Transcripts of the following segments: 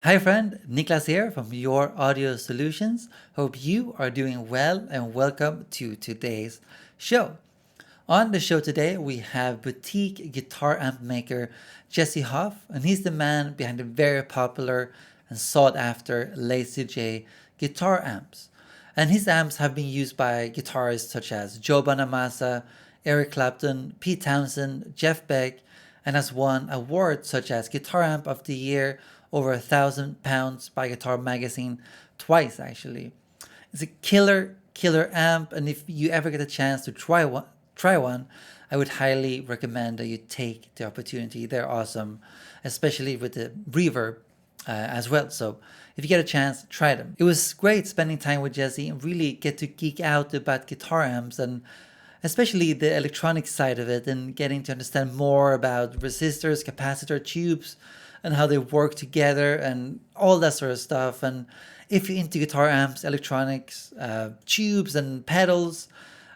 Hi, friend. Niclas here from Your Audio Solutions. Hope you are doing well and welcome to today's show. On the show today, we have boutique guitar amp maker Jesse Hoff, and he's the man behind the very popular and sought after Lazy J guitar amps. And his amps have been used by guitarists such as Joe Bonamassa, Eric Clapton, Pete Townshend, Beck, and has won awards such as Guitar Amp of the Year, over £1,000 by Guitar Magazine, twice actually. It's a killer amp, and if you ever get a chance to try one, I would highly recommend that you take the opportunity. They're awesome, especially with the reverb as well. So if you get a chance, try them. It was great spending time with Jesse and really get to geek out about guitar amps and especially the electronic side of it and getting to understand more about resistors, capacitor tubes, and how they work together and all that sort of stuff. And if you're into guitar amps, electronics, tubes, and pedals,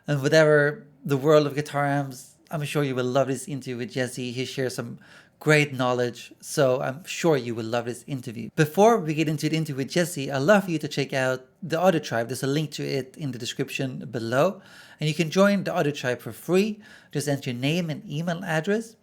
and whatever the world of guitar amps, I'm sure you will love this interview with Jesse. He shares some great knowledge, so I'm sure you will love this interview. Before we get into the interview with Jesse, I'd love for you to check out the Audio Tribe. There's a link to it in the description below, and you can join the Audio Tribe for free. Just enter your name and email address.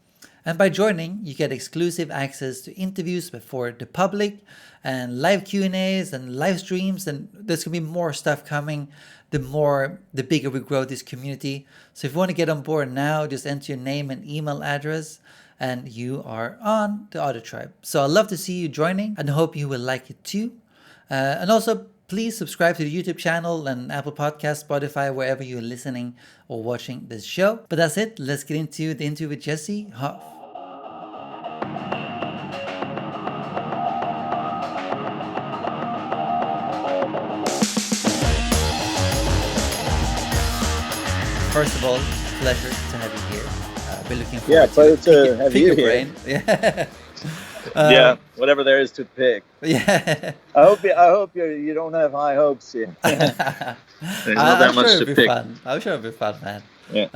And by joining, you get exclusive access to interviews before the public and live Q&As and live streams, and there's going to be more stuff coming the bigger we grow this community. So if you want to get on board now, just enter your name and email address and you are on the Audio Tribe. So I'd love to see you joining and hope you will like it too. And also, please subscribe to the YouTube channel and Apple Podcasts, Spotify, wherever you're listening or watching this show. But that's it. Let's get into the interview with Jesse Hoff. First of all, pleasure to have you here. Been looking Yeah, forward pleasure to have pick you your here. brain. Yeah. Yeah, whatever there is to pick. Yeah. I hope you don't have high hopes here. There's not that I'm sure much it'll to be pick. fun. I'm sure it'll be fun, man. Yeah.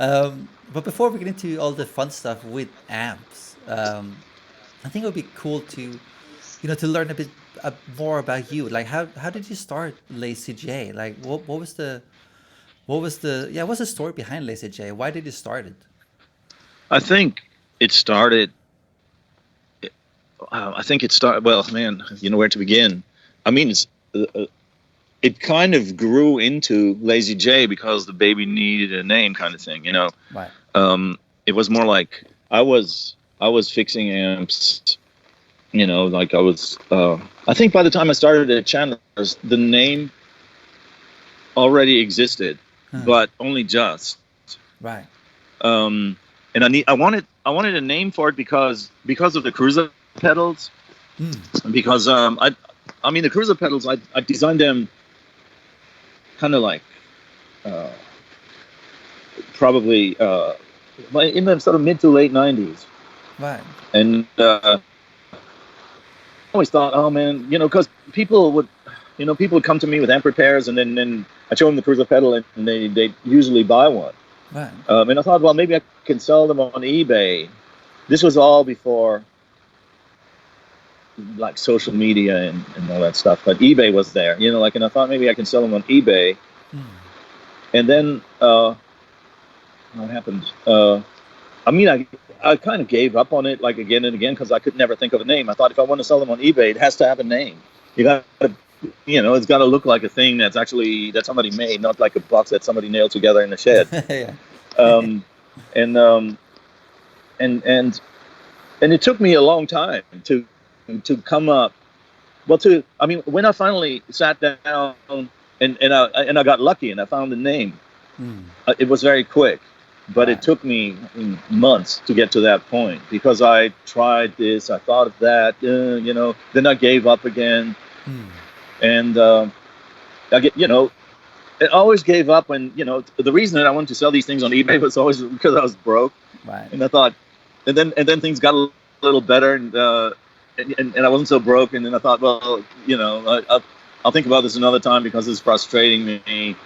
But before we get into all the fun stuff with amps, I think it would be cool to learn a bit more about you. Like, how did you start Lazy J? Like, what's the story behind Lazy J? Why did you start it? I think it started. Well, man, you know where to begin. I mean, it kind of grew into Lazy J because the baby needed a name, kind of thing. Right. It was more like I was fixing amps. Like I was. I think by the time I started at Chandler's, the name already existed, but only just. Right. And I wanted a name for it because of the cruiser pedals. Because I mean the cruiser pedals, I designed them kind of like probably in the sort of mid to late 90s. Right. And I always thought, oh man, because people would come to me with amp repairs, and then I show them the cruiser pedal, and they usually buy one. Right. And I thought, well, maybe I can sell them on eBay. This was all before like social media and all that stuff, but eBay was there, and I thought maybe I can sell them on eBay. And then what happened? I mean, I kind of gave up on it, like, again and again, because I could never think of a name. I thought if I want to sell them on eBay, it has to have a name. You got to, it's got to look like a thing that somebody made, not like a box that somebody nailed together in a shed. Yeah. And it took me a long time to come up. Well, I mean, when I finally sat down and I got lucky and I found the name, it was very quick. But it took me months to get to that point because I tried this, I thought of that, then I gave up again. And I always gave up when, the reason that I wanted to sell these things on eBay was always because I was broke. Right. And I thought, and then things got a little better, and I wasn't so broke. And then I thought, well, I'll think about this another time because it's frustrating me.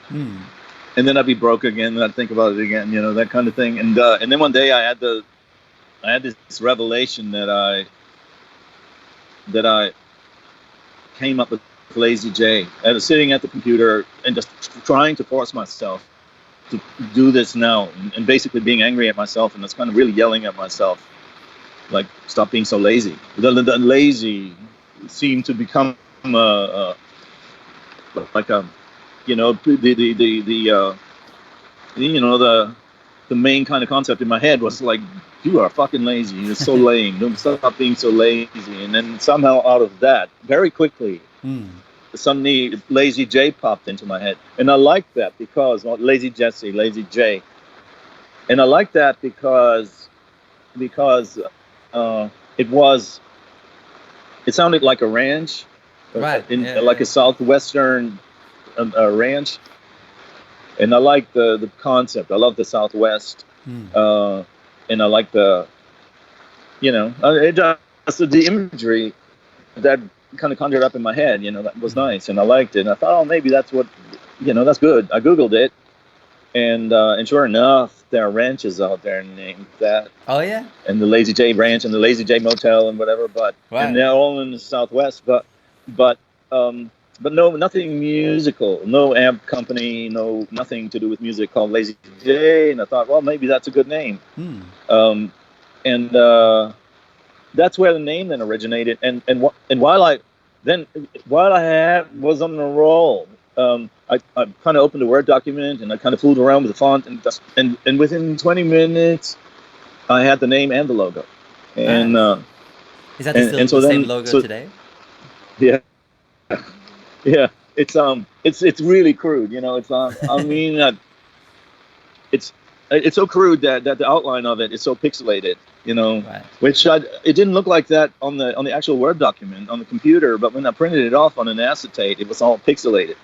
And then I'd be broke again, and I'd think about it again, that kind of thing. And then one day I had this revelation that came up with Lazy J. I was sitting at the computer and just trying to force myself to do this now, and basically being angry at myself, and that's kind of really yelling at myself, like, stop being so lazy. The lazy seemed to become like a, you know, the main kind of concept in my head was like, you are fucking lazy. You're so lame. Don't stop being so lazy. And then somehow out of that, very quickly, suddenly Lazy J popped into my head. And I liked that because, well, Lazy Jesse, Lazy J. And I liked that because it sounded like a ranch, Right. like a southwestern ranch. And I like the concept. I love the Southwest, and I like the, you know, the imagery that kind of conjured up in my head. You know, that was nice, and I liked it. And I thought, oh, maybe that's what, you know, that's good. I Googled it, and sure enough, there are ranches out there named that. Oh yeah. And the Lazy J Ranch and the Lazy J Motel and whatever, and they're all in the Southwest, but no, nothing musical, no amp company, nothing to do with music called Lazy J. And I thought, well, maybe that's a good name. And that's where the name then originated. And while I was on the roll, I kind of opened a Word document and I kind of fooled around with the font, and within 20 minutes, I had the name and the logo. And is that still the same logo today? Yeah. Yeah, it's really crude, you know. It's I mean, it's so crude that the outline of it is so pixelated, you know. Right. Which it didn't look like that on the actual Word document on the computer, but when I printed it off on an acetate, it was all pixelated.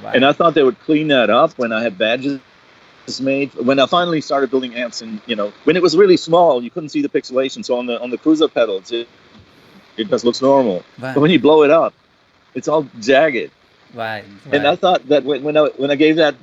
Right. And I thought they would clean that up when I had badges made. When I finally started building amps, and you know, when it was really small, you couldn't see the pixelation. So on the cruiser pedals, it just looks normal. Right. But when you blow it up, it's all jagged. Right. And I thought that when I gave that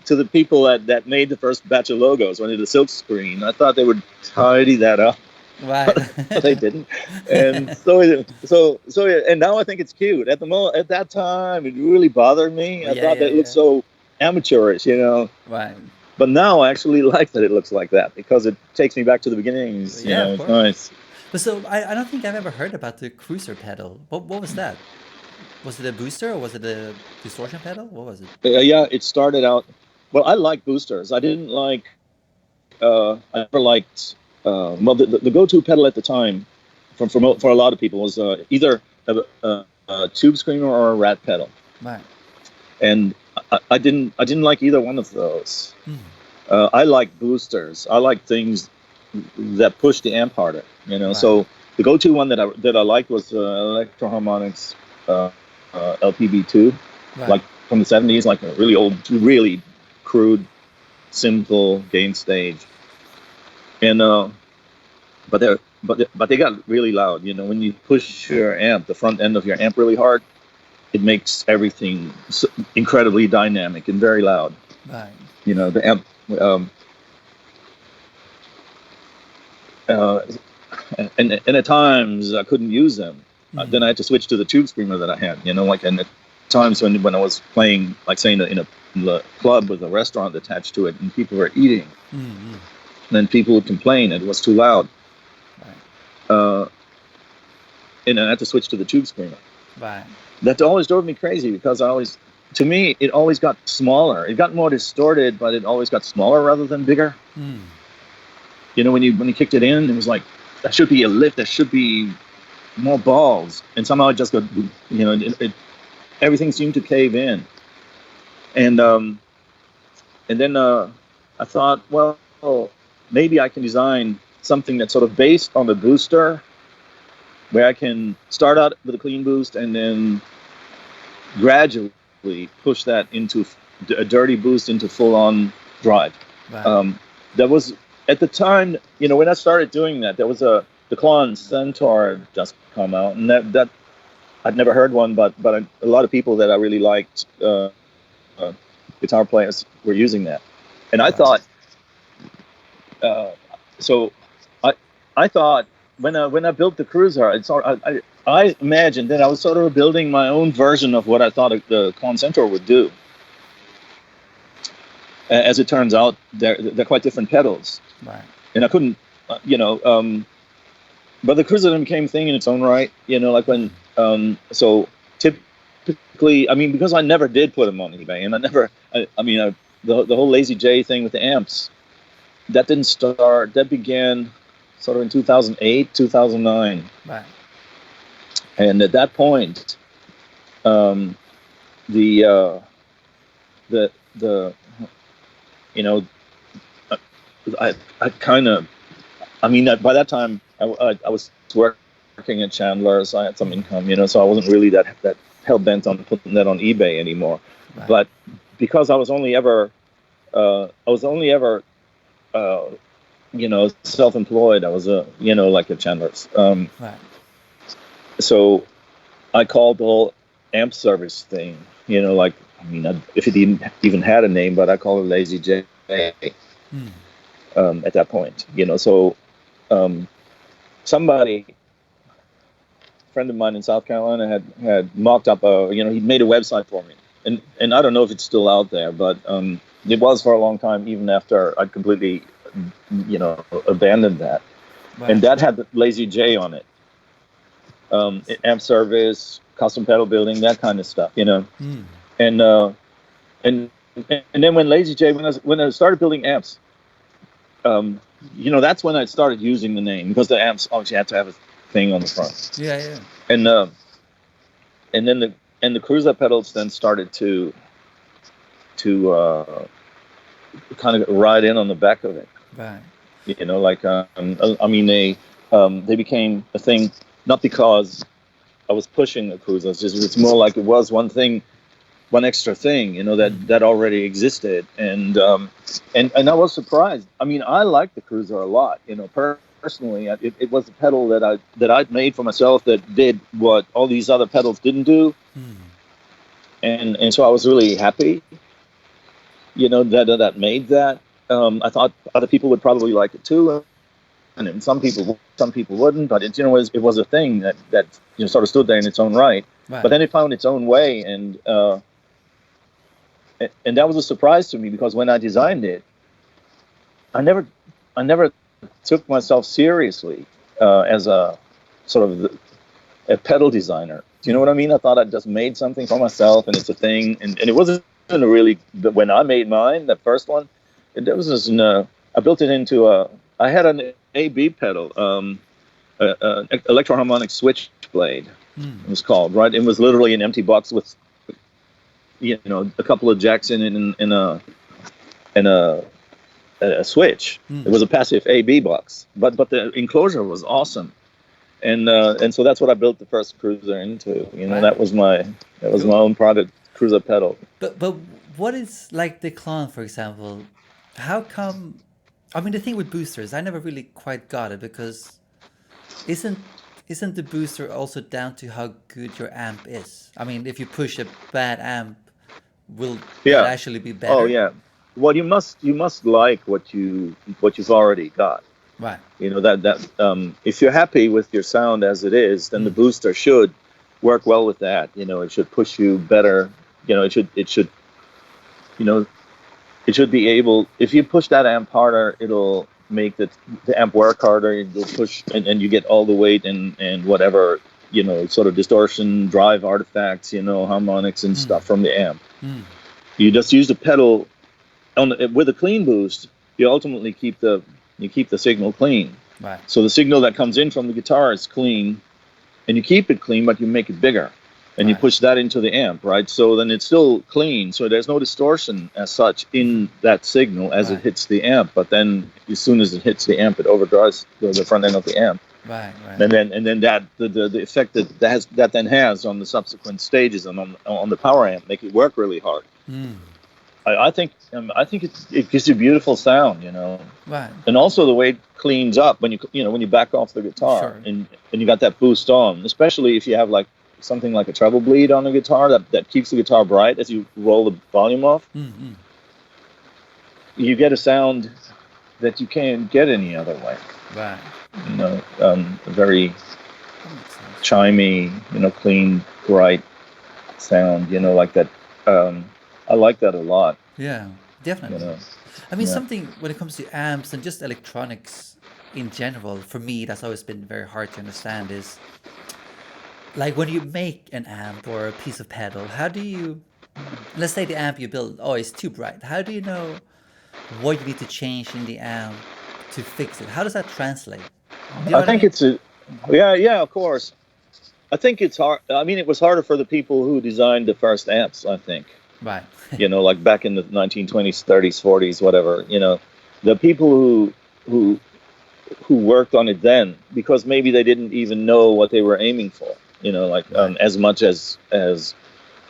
to the people that made the first batch of logos, when it was a silk screen, I thought they would tidy that up. Right. But they didn't. And so and now I think it's cute. At that time, it really bothered me. I thought that it looked so amateurish, you know. Right. But now I actually like that it looks like that because it takes me back to the beginnings. You know, it's nice. But so I don't think I've ever heard about the cruiser pedal. What was that? Was it a booster or was it a distortion pedal? What was it? Yeah, it started out. Well, I like boosters. I didn't like. I never liked. Well, the go-to pedal at the time, for a lot of people, was either a tube screamer or a rat pedal. Right. And I didn't like either one of those. I like boosters. I like things that push the amp harder. You know, so the go-to one that I liked was Electro-Harmonix LPB2, like from the 70s, like a really old, really crude, simple gain stage. And but they got really loud. You know, when you push your amp, the front end of your amp really hard, it makes everything incredibly dynamic and very loud. Right. You know, the amp. And at times I couldn't use them. Then I had to switch to the tube screamer that I had. You know, like, and at times when I was playing, like, say in a club with a restaurant attached to it, and people were eating, then people would complain it was too loud. Right. And I had to switch to the tube screamer. Right. That always drove me crazy because to me, it always got smaller. It got more distorted, but it always got smaller rather than bigger. You know, when you kicked it in, it was like, that should be a lift. There should be more balls. And somehow it just got, you know, everything seemed to cave in. And then I thought, well, maybe I can design something that's sort of based on the booster, where I can start out with a clean boost and then gradually push that into a dirty boost into full-on drive. Right. That was, at the time, you know, when I started doing that, there was the Klon Centaur just come out, and that I'd never heard one, but a lot of people that I really liked, guitar players, were using that, and I thought, so I thought when I built the Cruiser, I imagined that I was sort of building my own version of what I thought the Concentro would do. As it turns out, they're quite different pedals, Right. and I couldn't, but the Cruiser became a thing in its own right, like when, so typically, I mean, because I never did put them on eBay, and the whole Lazy J thing with the amps, that began sort of in 2008, 2009. Right. And at that point, the I kind of, by that time I was working at Chandler's. I had some income, so I wasn't really that hell bent on putting that on eBay anymore. Right. But because I was only ever self-employed. I was like at Chandler's. Right. So I called the whole amp service thing, if it even had a name, but I called it Lazy J at that point, So somebody, a friend of mine in South Carolina, had mocked up he'd made a website for me, and I don't know if it's still out there, but it was for a long time, even after I'd completely, abandoned that. Right. And that had the Lazy J on it. Amp service, custom pedal building, that kind of stuff, And then when Lazy J, when I started building amps, that's when I started using the name, because the amps obviously had to have a thing on the front. Yeah. And then the Cruiser pedals then started to kind of ride in on the back of it. Right. They became a thing, not because I was pushing the Cruiser. It's more like it was one extra thing, that already existed, and I was surprised. I mean, I like the Cruiser a lot, personally. It was a pedal that I'd made for myself that did what all these other pedals didn't do, and so I was really happy, that made that. I thought other people would probably like it too, and some people wouldn't, but it was a thing that sort of stood there in its own right. But then it found its own way, and that was a surprise to me, because when I designed it, I never took myself seriously as a sort of a pedal designer. Do you know what I mean? I thought I just made something for myself, and it's a thing, and it wasn't really. When I made mine, that first one, I built it into I had an AB pedal, electroharmonic switchblade. It was called, right? It was literally an empty box with a couple of jacks in it and a switch. It was a passive AB box, but the enclosure was awesome, and so that's what I built the first Cruiser into. That was my own product Cruiser pedal. But what is like the clone, for example? How come? I mean, the thing with boosters, I never really quite got it, because isn't the booster also down to how good your amp is? I mean, if you push a bad amp, will that actually be better? Oh yeah. Well, you must like what you've already got. Right. That if you're happy with your sound as it is, then the booster should work well with that. It should push you better. It should be able. If you push that amp harder, it'll make the amp work harder. It'll push, and you get all the weight and whatever sort of distortion, drive artifacts, harmonics and stuff from the amp. You just use the pedal with a clean boost. You ultimately keep the signal clean. Right. So the signal that comes in from the guitar is clean, and you keep it clean, but you make it bigger, and you push that into the amp, right? So then it's still clean. So there's no distortion as such in that signal as it hits the amp. But then as soon as it hits the amp, it overdrives the front end of the amp. Right. And then that the effect that then has on the subsequent stages and on the power amp make it work really hard. I think it gives you a beautiful sound, Right. And also the way it cleans up when you back off the guitar, and you got that boost on, especially if you have like something like a treble bleed on the guitar that keeps the guitar bright as you roll the volume off. You get a sound that you can't get any other way. Right. Very. chimey, clean, bright sound, like that. I like that a lot, Yeah, you definitely. know. I mean, Yeah. something when it comes to amps and just electronics in general, for me, that's always been very hard to understand is like when you make an amp or a piece of pedal, how do you, let's say the amp you build, oh, it's too bright. How do you know what you need to change in the amp to fix it? How does that translate? Do you know I what I think mean? it's yeah, of course. I think it's hard. I mean, it was harder for the people who designed the first amps, I think. Right. Like back in the 1920s, 30s, 40s, whatever. The people who who worked on it then, because maybe they didn't even know what they were aiming for. Like Right. as much as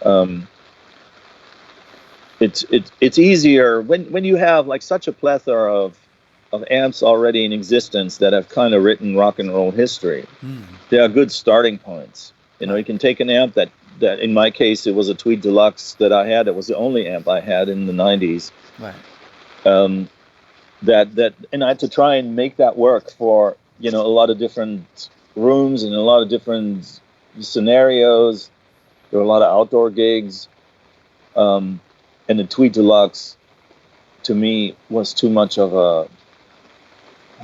um, it's easier when you have like such a plethora of amps already in existence that have kind of written rock and roll history. They are good starting points. You Right. can take an amp that in my case it was a Tweed Deluxe that I had. It was the only amp I had in the 90s. Right. Um, and I had to try and make that work for a lot of different rooms and a lot of different scenarios. There were a lot of outdoor gigs, and the Tweed Deluxe to me was too much of a.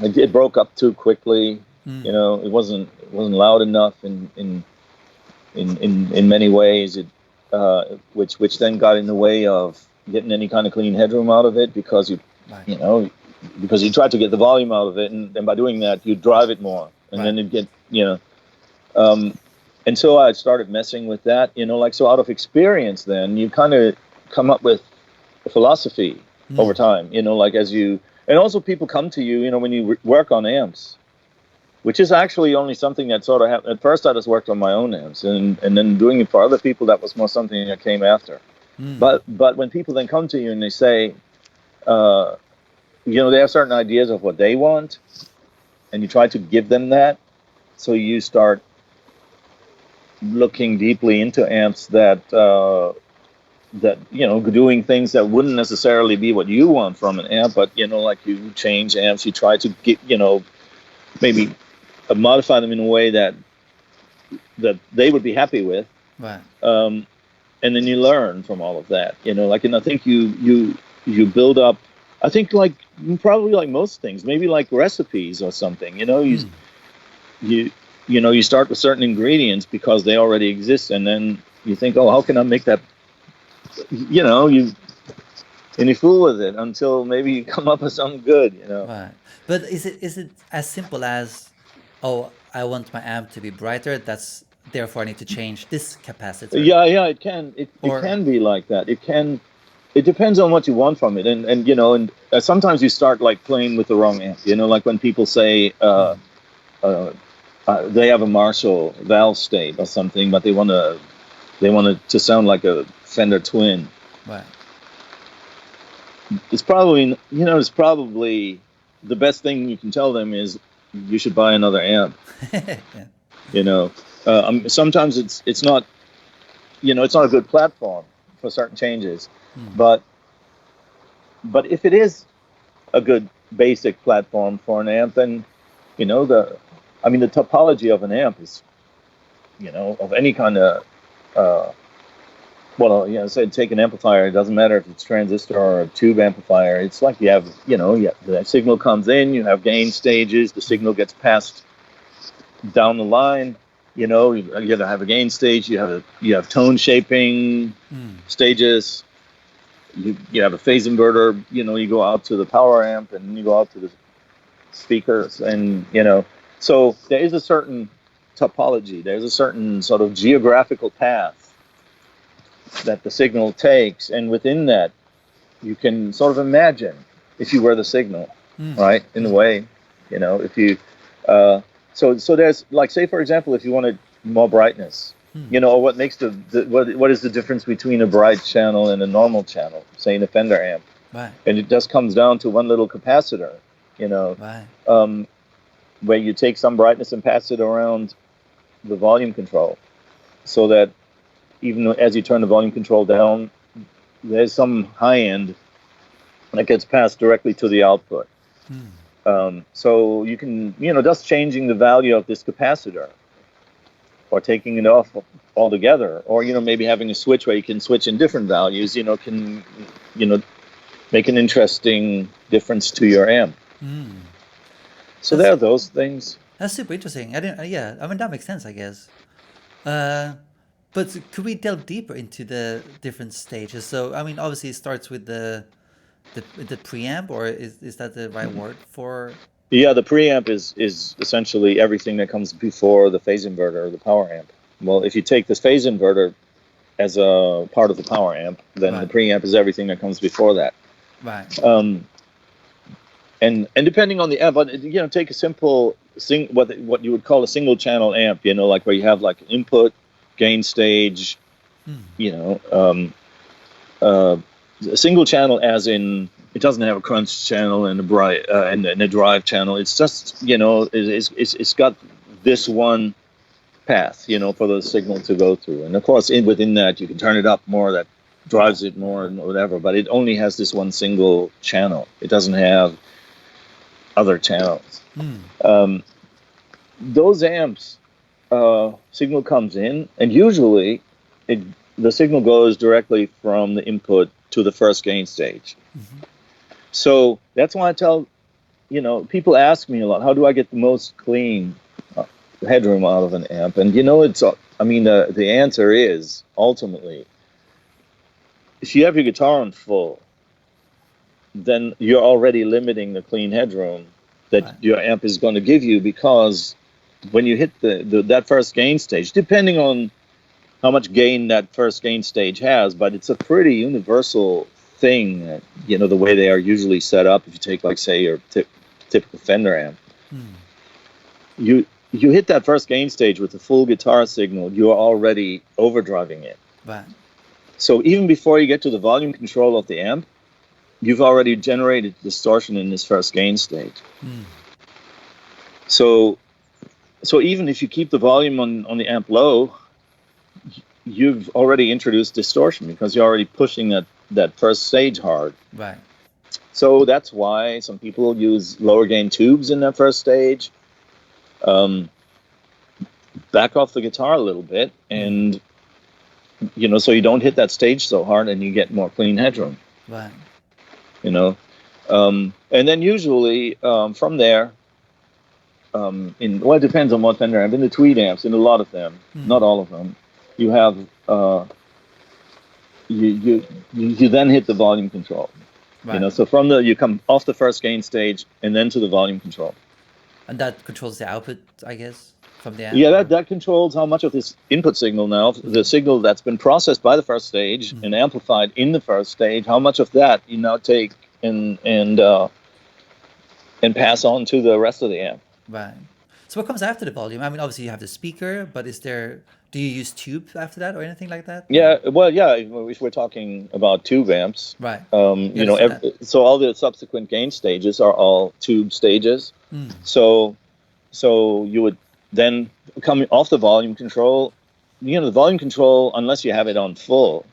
It broke up too quickly. It wasn't loud enough in many ways. Which then got in the way of getting any kind of clean headroom out of it because Right. because you tried to get the volume out of it, and by doing that you drive it more, and Right. then it get and so I started messing with that, so out of experience then you kind of come up with a philosophy over time, as you, and also people come to you, when you work on amps, which is actually only something that sort of happened. At first I just worked on my own amps, and then doing it for other people, that was more something that came after. But when people then come to you and they say, they have certain ideas of what they want, and you try to give them that. So you start looking deeply into amps that doing things that wouldn't necessarily be what you want from an amp, but like you change amps, you try to get maybe modify them in a way that they would be happy with, Right. and then you learn from all of that. And I think you build up. I think like probably like most things, maybe like recipes or something. You you start with certain ingredients because they already exist, and then you think, oh, how can I make that? And you fool with it until maybe you come up with something good. Right. But is it as simple as, oh, I want my amp to be brighter, that's therefore I need to change this capacitor? Yeah, it Or can be like that. It depends on what you want from it, and sometimes you start like playing with the wrong amp. Like when people say uh, they have a Marshall valve state or something, but they want it to sound like a Fender Twin. right. It's probably the best thing you can tell them is you should buy another amp. Yeah. Sometimes it's not it's not a good platform for certain changes, but if it is a good basic platform for an amp, then the topology of an amp is of any kind of say take an amplifier. It doesn't matter if it's transistor or a tube amplifier. It's like you have the signal comes in, you have gain stages, the signal gets passed down the line. You have a gain stage, you have tone shaping stages. You have a phase inverter. You go out to the power amp, and then you go out to the speakers, and so there is a certain topology. There's a certain sort of geographical path that the signal takes, and within that, you can sort of imagine if you were the signal, right? In a way, if you. So there's like, say for example, if you wanted more brightness, what makes what is the difference between a bright channel and a normal channel, say in a Fender amp, Right. and it just comes down to one little capacitor, Right. where you take some brightness and pass it around the volume control, so that even as you turn the volume control down, there's some high end that gets passed directly to the output. So you can, just changing the value of this capacitor or taking it off altogether, or maybe having a switch where you can switch in different values, can make an interesting difference to your amp. So there are those things. That's super interesting. I didn't. Yeah, I mean that makes sense, I guess. But could we delve deeper into the different stages? So I mean, obviously it starts with the preamp, or is that the right word for? Yeah, the preamp is essentially everything that comes before the phase inverter or the power amp. Well, if you take this phase inverter as a part of the power amp, then the preamp is everything that comes before that. Right. And depending on the amp, take a simple what you would call a single channel amp, like where you have like input, gain stage, a single channel, as in it doesn't have a crunch channel and a drive channel. It's just it's got this one path, for the signal to go through, and of course within that you can turn it up more, that drives it more and whatever. But it only has this one single channel. It doesn't have other channels. Those amps, signal comes in, and usually the signal goes directly from the input to the first gain stage. So that's why I tell, people ask me a lot, how do I get the most clean headroom out of an amp? And the answer is ultimately, if you have your guitar on full, then you're already limiting the clean headroom that your amp is going to give you, because when you hit that first gain stage, depending on how much gain that first gain stage has, but it's a pretty universal thing, the way they are usually set up. If you take, like, say, your typical Fender amp, you hit that first gain stage with the full guitar signal, you're already overdriving it. Right. So even before you get to the volume control of the amp, you've already generated distortion in this first gain stage. So even if you keep the volume on the amp low, you've already introduced distortion because you're already pushing that first stage hard. Right. So that's why some people use lower gain tubes in that first stage. Back off the guitar a little bit, and so you don't hit that stage so hard, and you get more clean headroom. Right. And then usually from there, it depends on what Fender amp. In the Tweed amps, in a lot of them, not all of them, you have you then hit the volume control. Right. So you come off the first gain stage and then to the volume control. And that controls the output, I guess, from the amp? Yeah, that controls how much of this input signal now, the signal that's been processed by the first stage and amplified in the first stage, how much of that you now take and pass on to the rest of the amp. Right. So what comes after the volume? I mean, obviously you have the speaker, but do you use tube after that or anything like that? Yeah, well, yeah, if we're talking about tube amps, right. So all the subsequent gain stages are all tube stages. So you would then come off the volume control. The volume control, unless you have it on full,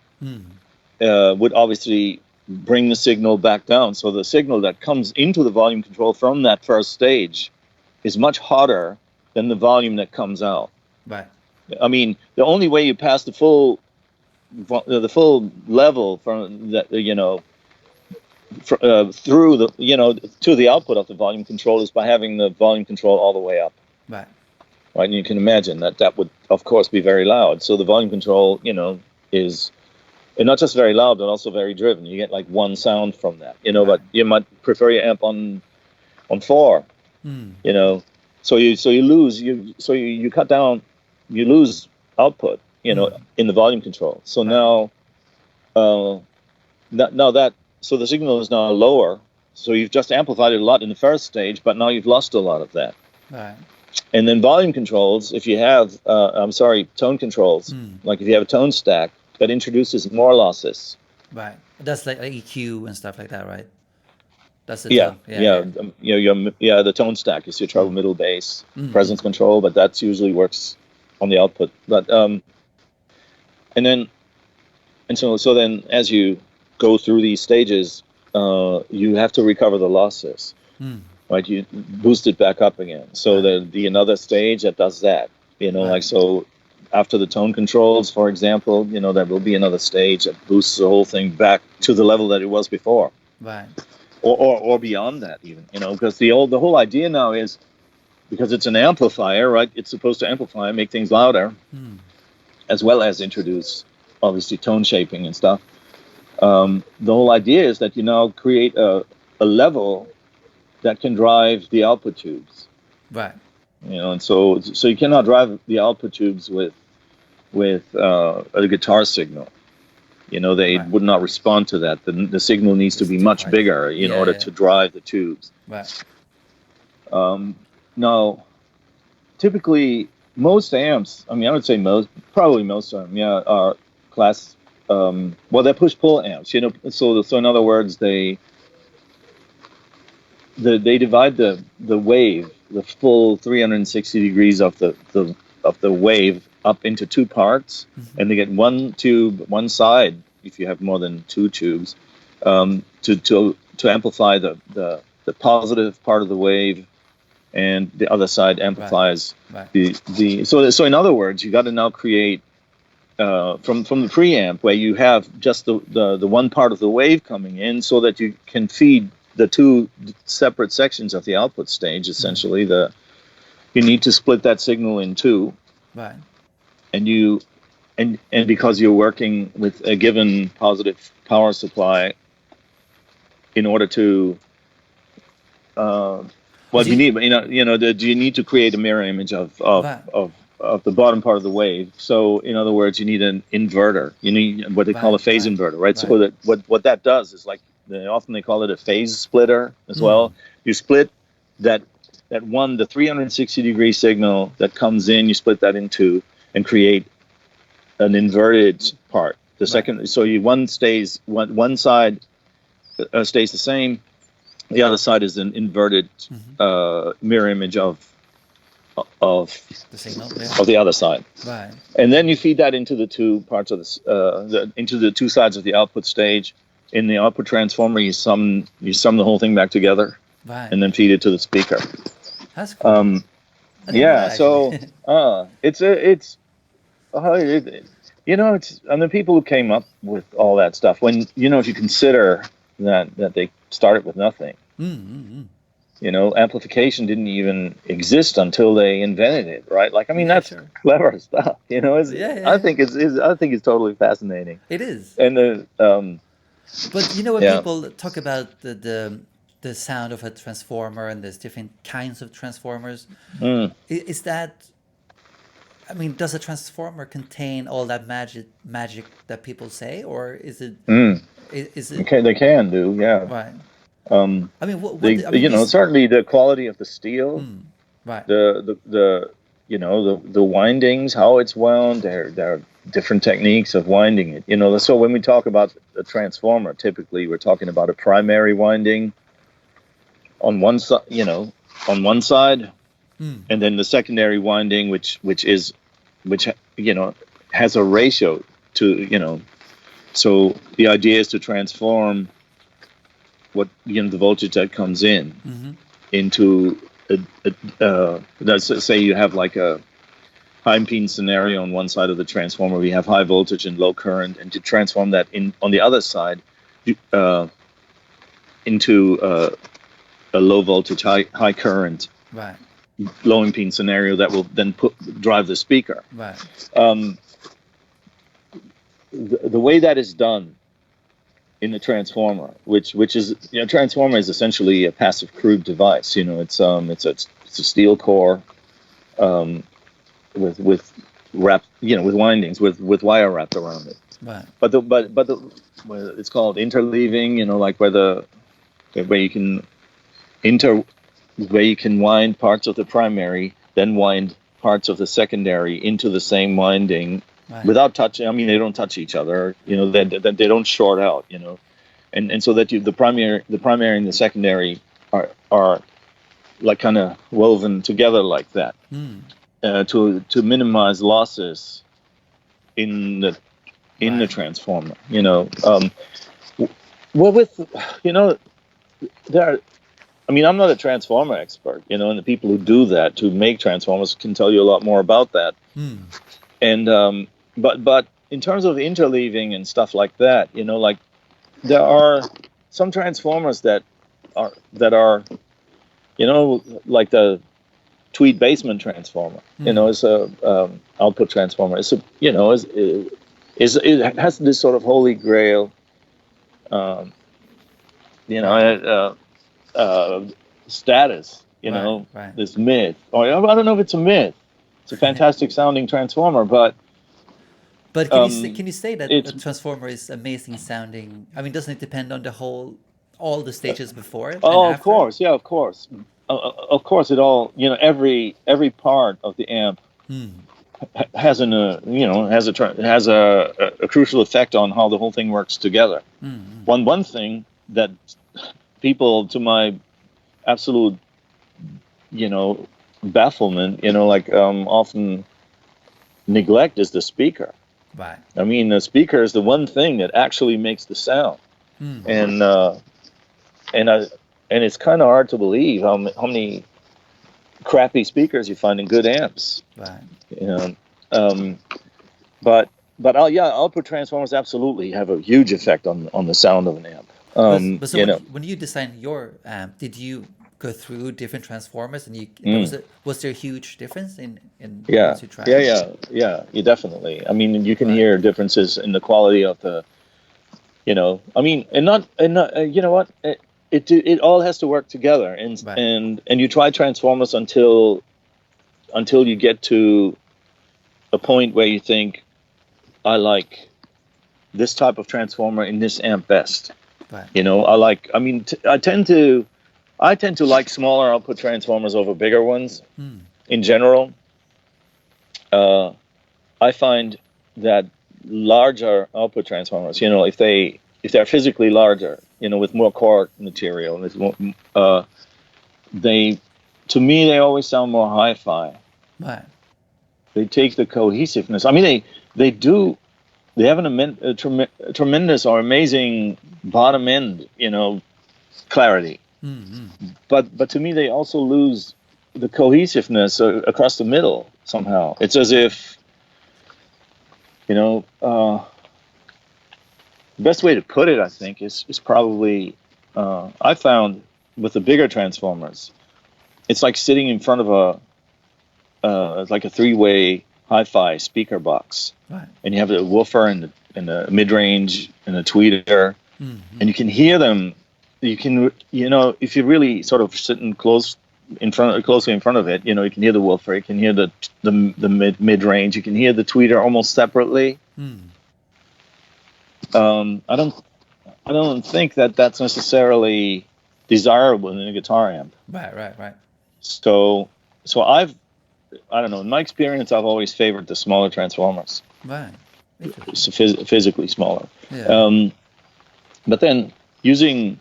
would obviously bring the signal back down. So the signal that comes into the volume control from that first stage is much hotter than the volume that comes out. Right. I mean, the only way you pass the full level from that, through the to the output of the volume control is by having the volume control all the way up. Right. Right, and you can imagine that would, of course, be very loud. So the volume control, is not just very loud, but also very driven. You get like one sound from that, right. But you might prefer your amp on 4, So you lose you cut down, you lose output, in the volume control. So now so the signal is now lower. So you've just amplified it a lot in the first stage, but now you've lost a lot of that. Right. And then volume controls, if you have, tone controls, like if you have a tone stack, that introduces more losses. Right. That's like EQ and stuff like that, right? That's the tone. The tone stack is your treble, middle, bass, presence control, but that usually works on the output. But so then as you go through these stages, you have to recover the losses. Right, you boost it back up again. So there'll be another stage that does that. Right. Like so after the tone controls, for example, there will be another stage that boosts the whole thing back to the level that it was before. Right. Or beyond that even, because the whole idea now is, because it's an amplifier, right? It's supposed to amplify, make things louder, as well as introduce, obviously, tone shaping and stuff. The whole idea is that you now create a level that can drive the output tubes. Right. And so you cannot drive the output tubes with a guitar signal. They would not respond to that. The signal needs to be much bigger in order to drive the tubes. Right. Now, typically, most amps, I would say probably most of them, are class, they're push-pull amps, So in other words, they divide the wave, the full 360 degrees of the wave up into two parts, and they get one tube, one side, if you have more than two tubes, to amplify the positive part of the wave, and the other side amplifies the. So in other words, you got to now create from the preamp, where you have just the one part of the wave coming in, so that you can feed the two separate sections of the output stage. Essentially, you need to split that signal in two, right? And because you're working with a given positive power supply, in order to you need, you need to create a mirror image of the bottom part of the wave. So in other words, you need an inverter. You need what they call a phase inverter, right? So that what that does is, like, often they call it a phase splitter as well. You split that one, the 360 degree signal that comes in, you split that in two and create an inverted part. The second, so one side stays the same. The other side is an inverted mirror image of the signal, of the other side. Right. And then you feed that into the two parts of into the two sides of the output stage. In the output transformer, you sum the whole thing back together, and then feed it to the speaker. That's cool. So it's and the people who came up with all that stuff, when if you consider that they started with nothing. Amplification didn't even exist until they invented it, right? Like, that's clever stuff. I think it's totally fascinating. It is. And but when people talk about the sound of a transformer, and there's different kinds of transformers, is that, does a transformer contain all that magic that people say, or is it? Is it? Okay, they can do, yeah. Right. Certainly the quality of the steel, right. The windings, how it's wound. There are different techniques of winding it. So when we talk about a transformer, typically we're talking about a primary winding on one side, and then the secondary winding, which has a ratio to. So the idea is to transform what the voltage that comes in into let's say you have like a high impedance scenario on one side of the transformer. We have high voltage and low current, and to transform that on the other side into a low voltage, high current, low impedance scenario that will then drive the speaker. Right. The way that is done in the transformer, which is transformer is essentially a passive crude device. It's a steel core with wrapped with windings with wire wrapped around it. Right. But it's called interleaving. Like where you can wind parts of the primary, then wind parts of the secondary into the same winding. Right. Without touching, they don't touch each other. They don't short out. And so that the primary and the secondary are like kind of woven together like that to minimize losses in the transformer. I'm not a transformer expert. And the people who do that, to make transformers, can tell you a lot more about that. but in terms of interleaving and stuff like that, like there are some transformers that are like the Tweed basement transformer. It's a output transformer. It's it has this sort of holy grail, status. Right. This myth. Or I don't know if it's a myth. It's a fantastic sounding transformer, but can you say that a it's transformer is amazing sounding? I mean, doesn't it depend on all the stages before it and oh, of after? course, yeah, of course, of course. It all every part of the amp has has a crucial effect on how the whole thing works together. One thing that people, to my absolute bafflement, often neglect is the speaker. Right. I mean, the speaker is the one thing that actually makes the sound, and it's kind of hard to believe how many crappy speakers you find in good amps. Right. But output transformers absolutely have a huge effect on the sound of an amp. But so when you designed your amp, did you go through different transformers and was there a huge difference in once you tried it? Yeah, definitely. I mean, you can Right. hear differences in the quality of the, I mean, and not you know what, it all has to work together, Right. and you try transformers until you get to a point where you think, I like this type of transformer in this amp best. Right. I tend to like smaller output transformers over bigger ones. In general, I find that larger output transformers, if they're physically larger, with more core material, to me they always sound more hi-fi. Right. They take the cohesiveness. I mean, they have a tremendous or amazing bottom end, clarity. But to me, they also lose the cohesiveness across the middle somehow. It's as if, the best way to put it, I think, is probably, I found with the bigger transformers, it's like sitting in front of like a three-way hi-fi speaker box. Right. And you have the woofer and the mid-range and the tweeter, and you can hear them. You can, if you're really sort of sitting closely in front of it, you can hear the woofer, you can hear the mid-range, you can hear the tweeter almost separately. I don't think that's necessarily desirable in a guitar amp. Right. So I don't know. In my experience, I've always favored the smaller transformers. Right. Physically smaller. Yeah. But then using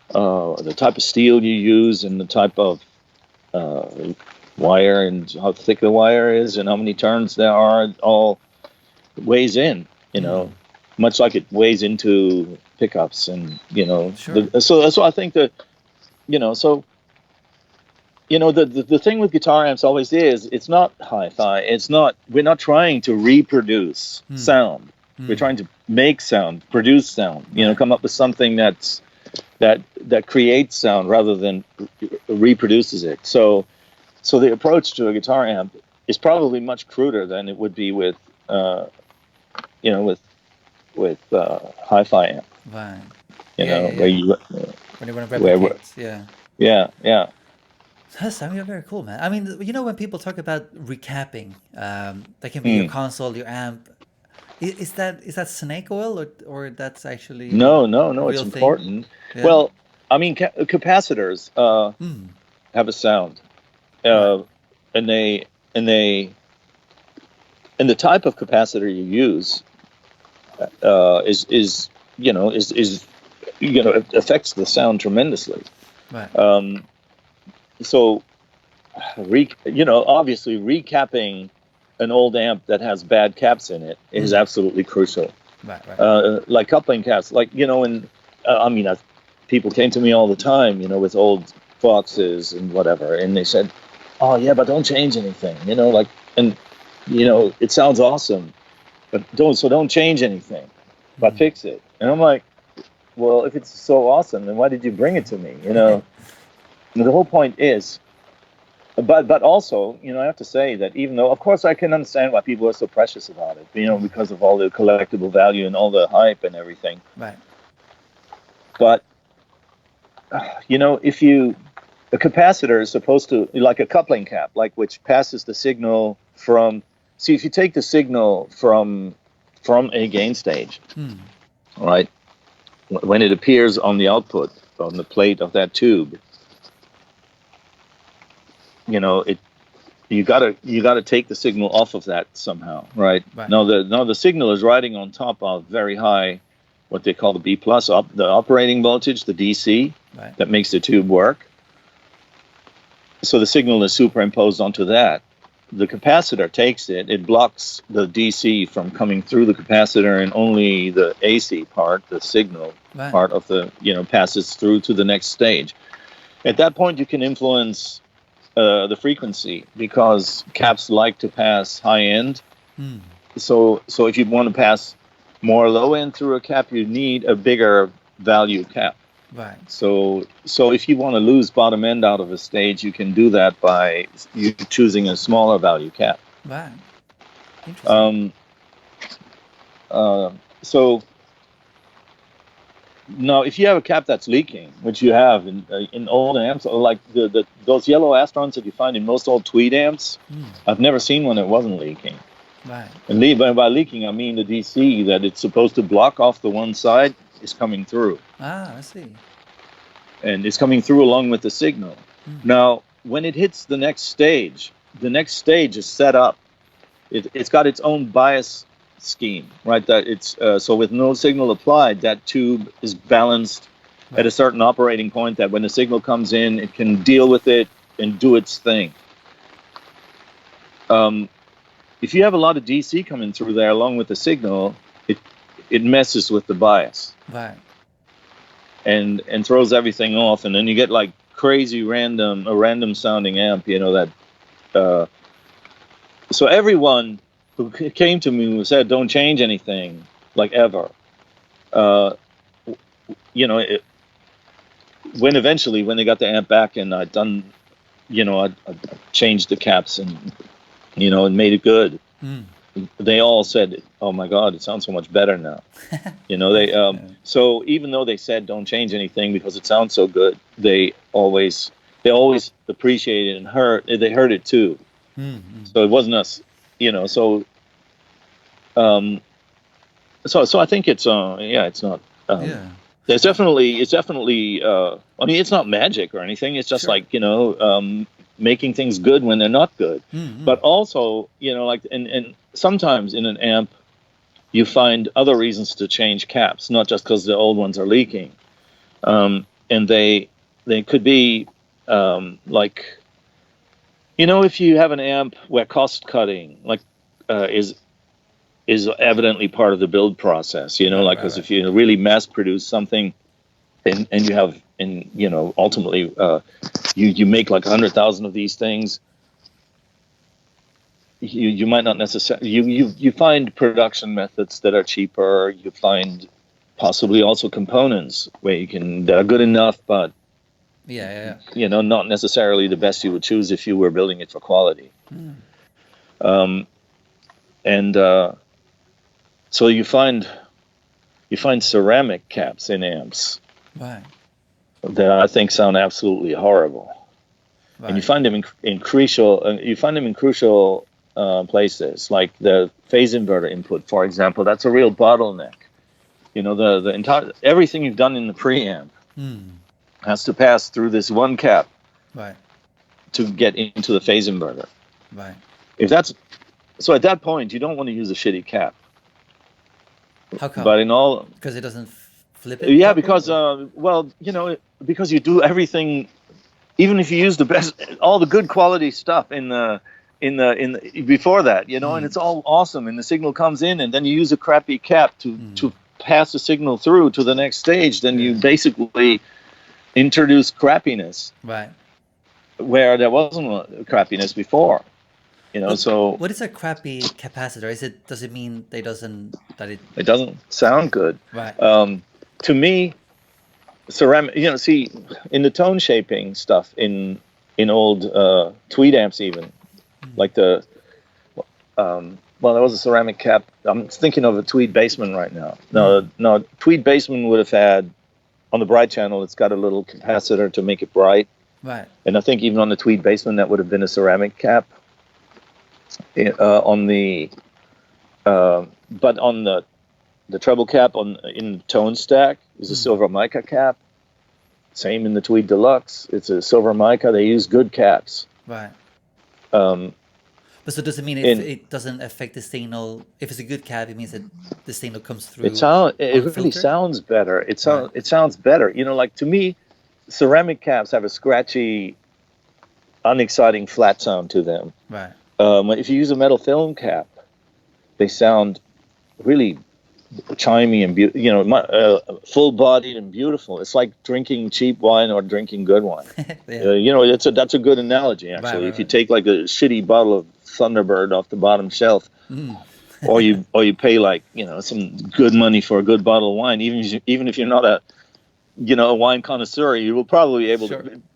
the type of steel you use and the type of wire and how thick the wire is and how many turns there are, all weighs in. Much like it weighs into pickups and Sure. so I think that the thing with guitar amps always is, it's not hi-fi. We're not trying to reproduce sound. We're trying to make sound, produce sound. Come up with something that creates sound rather than reproduces it. So the approach to a guitar amp is probably much cruder than it would be with hi-fi amp. Right. Where you when you want to replicate. yeah. That's, I mean, very cool, man. I mean, when people talk about recapping, that can be your console, your amp. Is that snake oil or that's actually no, a it's real thing? important. Yeah. Well, I mean, capacitors have a sound, Right. and the type of capacitor you use it affects the sound tremendously. Right. So, obviously recapping an old amp that has bad caps in it is absolutely crucial. Right. Like coupling caps, people came to me all the time, with old Foxes and whatever, and they said, "Oh yeah, but don't change anything," and it sounds awesome, but don't change anything, but fix it. And I'm like, well, if it's so awesome, then why did you bring it to me? The whole point is, but also, I have to say that even though, of course, I can understand why people are so precious about it, because of all the collectible value and all the hype and everything. Right. But, if a capacitor is supposed to, like a coupling cap, which passes the signal from, if you take the signal from a gain stage, right, when it appears on the output, on the plate of that tube, you gotta take the signal off of that somehow, right? Now the signal is riding on top of very high, what they call the B plus, the operating voltage, the DC, that makes the tube work. So the signal is superimposed onto that. The capacitor takes it; it blocks the DC from coming through the capacitor, and only the AC part, the signal part of the, passes through to the next stage. At that point, you can influence the frequency, because caps like to pass high end. So if you want to pass more low end through a cap, you need a bigger value cap. Right. So if you want to lose bottom end out of a stage, you can do that by you choosing a smaller value cap. Right. Interesting. So now, if you have a cap that's leaking, which you have in old amps, like those yellow Astrons that you find in most old Tweed amps, I've never seen one that wasn't leaking. Right. And by leaking, I mean the DC that it's supposed to block off the one side is coming through. Ah, I see. And it's coming through along with the signal. Now, when it hits the next stage is set up. It's got its own bias scheme, right? That it's so with no signal applied, that tube is balanced at a certain operating point, that when the signal comes in, it can deal with it and do its thing. If you have a lot of DC coming through there along with the signal, it messes with the bias, right, and throws everything off, and then you get like crazy random sounding amp, that. So everyone who came to me and said, "Don't change anything," like ever. When they got the amp back and I'd done, I changed the caps and made it good. They all said, "Oh my God, it sounds so much better now." So even though they said don't change anything because it sounds so good, they always appreciated it and they heard it too. So it wasn't us, So I think it's it's not. It's definitely. I mean, it's not magic or anything. It's just like making things good when they're not good. But also, and sometimes in an amp, you find other reasons to change caps, not just because the old ones are leaking. And they could be if you have an amp where cost cutting is evidently part of the build process, because if you really mass produce something and you have, ultimately you make like 100,000 of these things, you might not necessarily, you find production methods that are cheaper. You find possibly also components that are good enough, but not necessarily the best you would choose if you were building it for quality. So you find ceramic caps in amps that I think sound absolutely horrible, and you find them in crucial places, like the phase inverter input, for example. That's a real bottleneck. The entire everything you've done in the preamp has to pass through this one cap to get into the phase inverter. Right. So at that point, you don't want to use a shitty cap. How come? But because it doesn't flip it. Yeah, because because you do everything, even if you use the best, all the good quality stuff in the before that, and it's all awesome, and the signal comes in, and then you use a crappy cap to pass the signal through to the next stage. Then you basically introduce crappiness, right, where there wasn't crappiness before. You know, What so what is a crappy capacitor? Does it mean it doesn't sound good. right? To me, ceramic. You know, see, in the tone shaping stuff in old tweed amps, even like the well, there was a ceramic cap. I'm thinking of a tweed bassman right now. No, tweed bassman would have had on the bright channel. It's got a little capacitor to make it bright. Right. And I think even on the tweed bassman, that would have been a ceramic cap. On the but on the treble cap in the tone stack is a silver mica cap. Same in the Tweed Deluxe. It's a silver mica. They use good caps. Right. Um, But so does it mean if it doesn't affect the signal? If it's a good cap, it means that the signal comes through. It really sounds better. It sounds better. You know, like to me, ceramic caps have a scratchy, unexciting flat sound to them. Right. If you use a metal film cap, they sound really chimey and full-bodied and beautiful. It's like drinking cheap wine or drinking good wine. Yeah. You know, that's a good analogy actually. If you take like a shitty bottle of Thunderbird off the bottom shelf, or you pay like some good money for a good bottle of wine, even if you're not a wine connoisseur, you will probably be able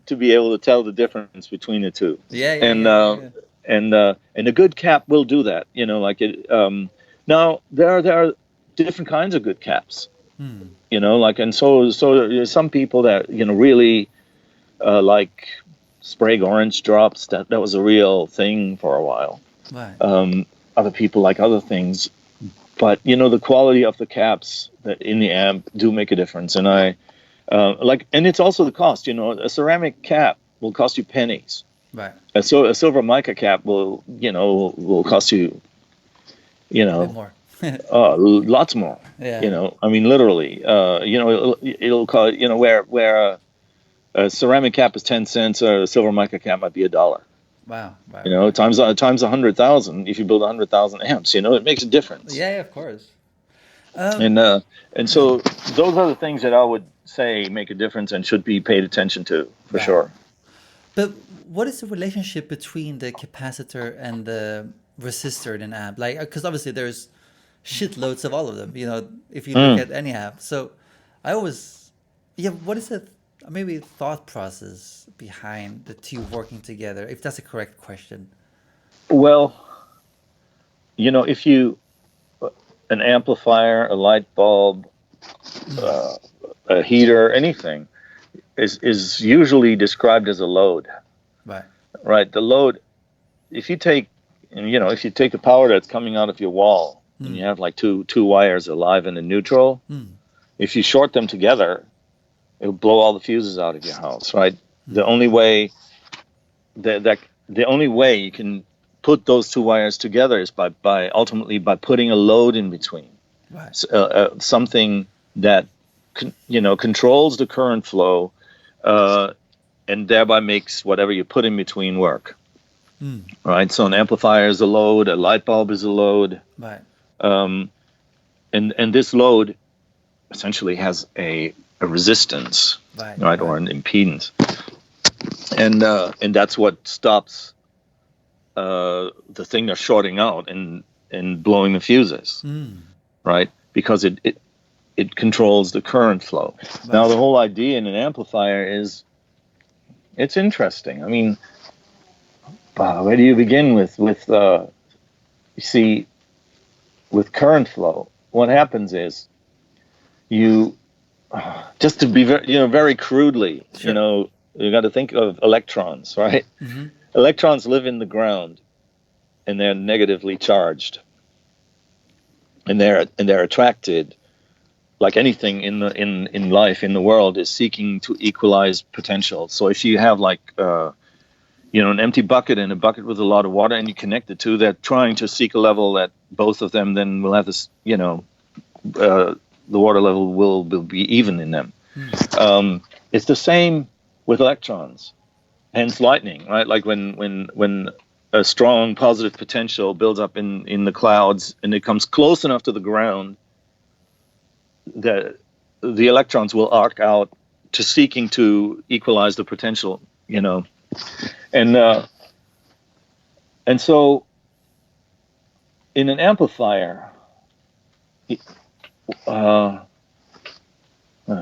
to be able to tell the difference between the two. And a good cap will do that. You know, like it. Now there are different kinds of good caps. You know, like and so there's some people that really like Sprague orange drops. That was a real thing for a while. Right. Other people like other things, but the quality of the caps that in the amp do make a difference. And and it's also the cost. You know, a ceramic cap will cost you pennies. Right. A silver mica cap will cost you, a bit more. lots more. Yeah. I mean, literally. It'll cost. Where a ceramic cap is 10 cents, a silver mica cap might be $1. Wow. Times 100,000. If you build 100,000 amps, it makes a difference. Yeah, of course. And so those are the things that I would say make a difference and should be paid attention to for sure. But what is the relationship between the capacitor and the resistor in an amp? Like, because obviously there's shitloads of all of them. If you look at any amp. So I always, what is the maybe thought process behind the two working together? If that's a correct question. Well, if you an amplifier, a light bulb, a heater, anything is usually described as a load. Right. The load. If you take the power that's coming out of your wall and you have like two wires, a live and a neutral, if you short them together, it'll blow all the fuses out of your house. Right. The only way you can put those two wires together is by ultimately putting a load in between. Right. Something that controls the current flow, and thereby makes whatever you put in between work. Right. So an amplifier is a load, a light bulb is a load. Right. And this load essentially has a resistance, right, or an impedance, and that's what stops the thing they're shorting out and blowing the fuses, right? Because it controls the current flow. Right. Now the whole idea in an amplifier is it's interesting. I mean, where do you begin with you see, with current flow? What happens is you just to be very crudely, you got to think of electrons, right? Mm-hmm. Electrons live in the ground, and they're negatively charged, and they're attracted. Like anything in life, in the world, is seeking to equalize potential. So if you have like an empty bucket and a bucket with a lot of water, and you connect the two, they're trying to seek a level that both of them then will have this, the water level will be even in them. It's the same with electrons, hence lightning, right? Like when a strong positive potential builds up in the clouds and it comes close enough to the ground, the electrons will arc out to seeking to equalize the potential, and And so in an amplifier,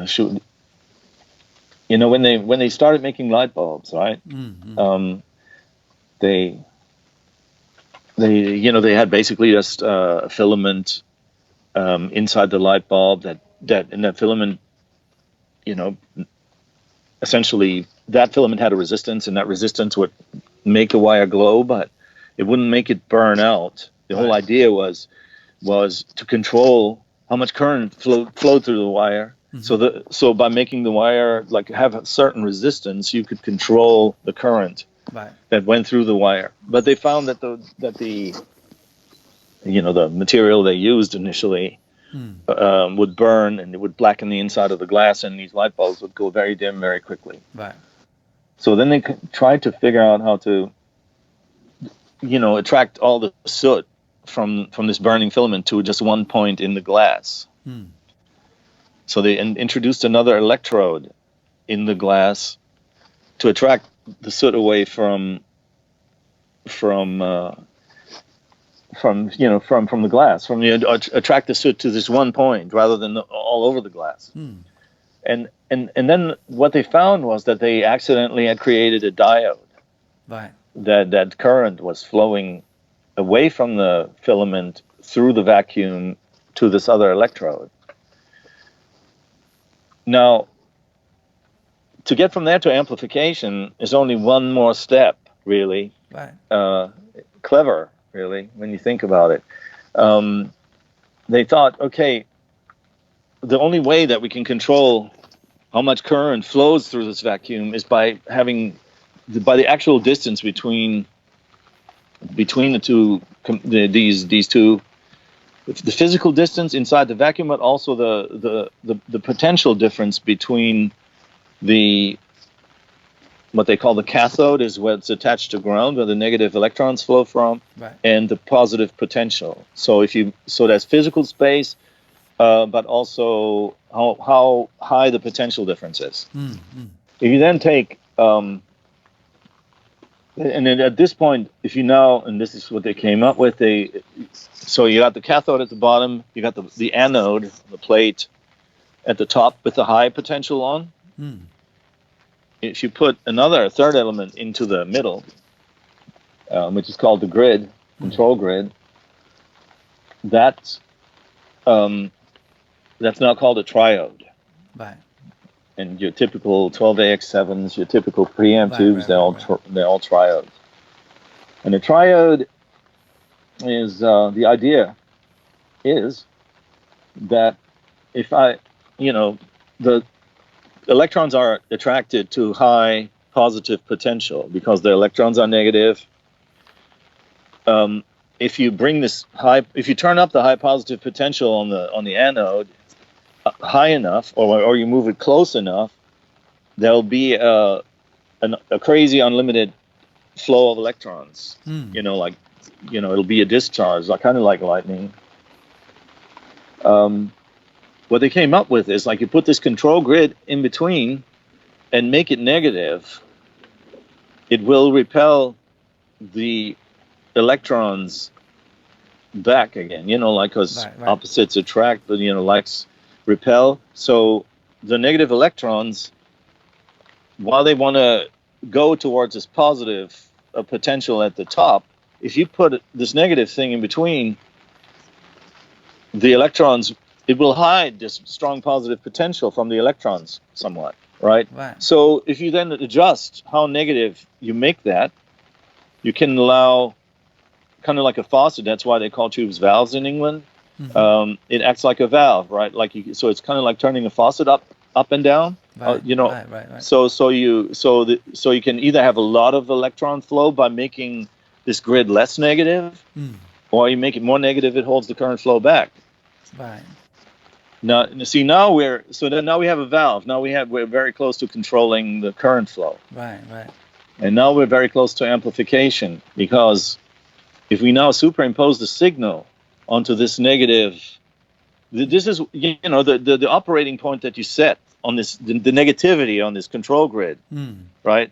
shoot, you know, when they started making light bulbs, right? They you know, they had basically just a filament inside the light bulb and that filament, you know, essentially that filament had a resistance, and that resistance would make the wire glow, but it wouldn't make it burn out. The whole idea was to control how much current flowed through the wire. So by making the wire like have a certain resistance, you could control the current that went through the wire. But they found that the you know, the material they used initially would burn, and it would blacken the inside of the glass, and these light bulbs would go very dim very quickly. So then they tried to figure out how to, you know, attract all the soot from this burning filament to just one point in the glass. So they introduced another electrode in the glass to attract the soot away from the glass, attract the soot to this one point rather than all over the glass. And then what they found was that they accidentally had created a diode. That current was flowing away from the filament through the vacuum to this other electrode. Now, to get from there to amplification is only one more step, really. Clever, really, when you think about it. They thought, okay, the only way that we can control how much current flows through this vacuum is by the actual distance between the two, these two, the physical distance inside the vacuum, but also the potential difference between what they call the cathode, is what's attached to ground, where the negative electrons flow from, and the positive potential. So that's physical space, but also how high the potential difference is. If you then take and then at this point, if you now, and this is what they came up with, so you got the cathode at the bottom, you got the anode, the plate at the top with the high potential on. If you put a third element into the middle, which is called the grid, control grid, that's now called a triode. And your typical 12AX7s, your typical preamp tubes, they're all triodes. And a triode is, the idea is that if the electrons are attracted to high positive potential because the electrons are negative. If you turn up the high positive potential on the anode high enough, or you move it close enough, there'll be a crazy unlimited flow of electrons. It'll be a discharge, kind of like lightning. What they came up with is, like, you put this control grid in between and make it negative, it will repel the electrons back again, because opposites attract, but, likes repel. So the negative electrons, while they want to go towards this positive potential at the top, if you put this negative thing in between, the electrons, it will hide this strong positive potential from the electrons somewhat, right? So if you then adjust how negative you make that, you can allow, kind of like a faucet. That's why they call tubes valves in England. It acts like a valve, right? So it's kind of like turning a faucet up and down. So you can either have a lot of electron flow by making this grid less negative, or you make it more negative, it holds the current flow back. Now we have a valve. Now we're very close to controlling the current flow. And now we're very close to amplification, because if we now superimpose the signal onto this negative, this is the operating point that you set on this, the negativity on this control grid, right?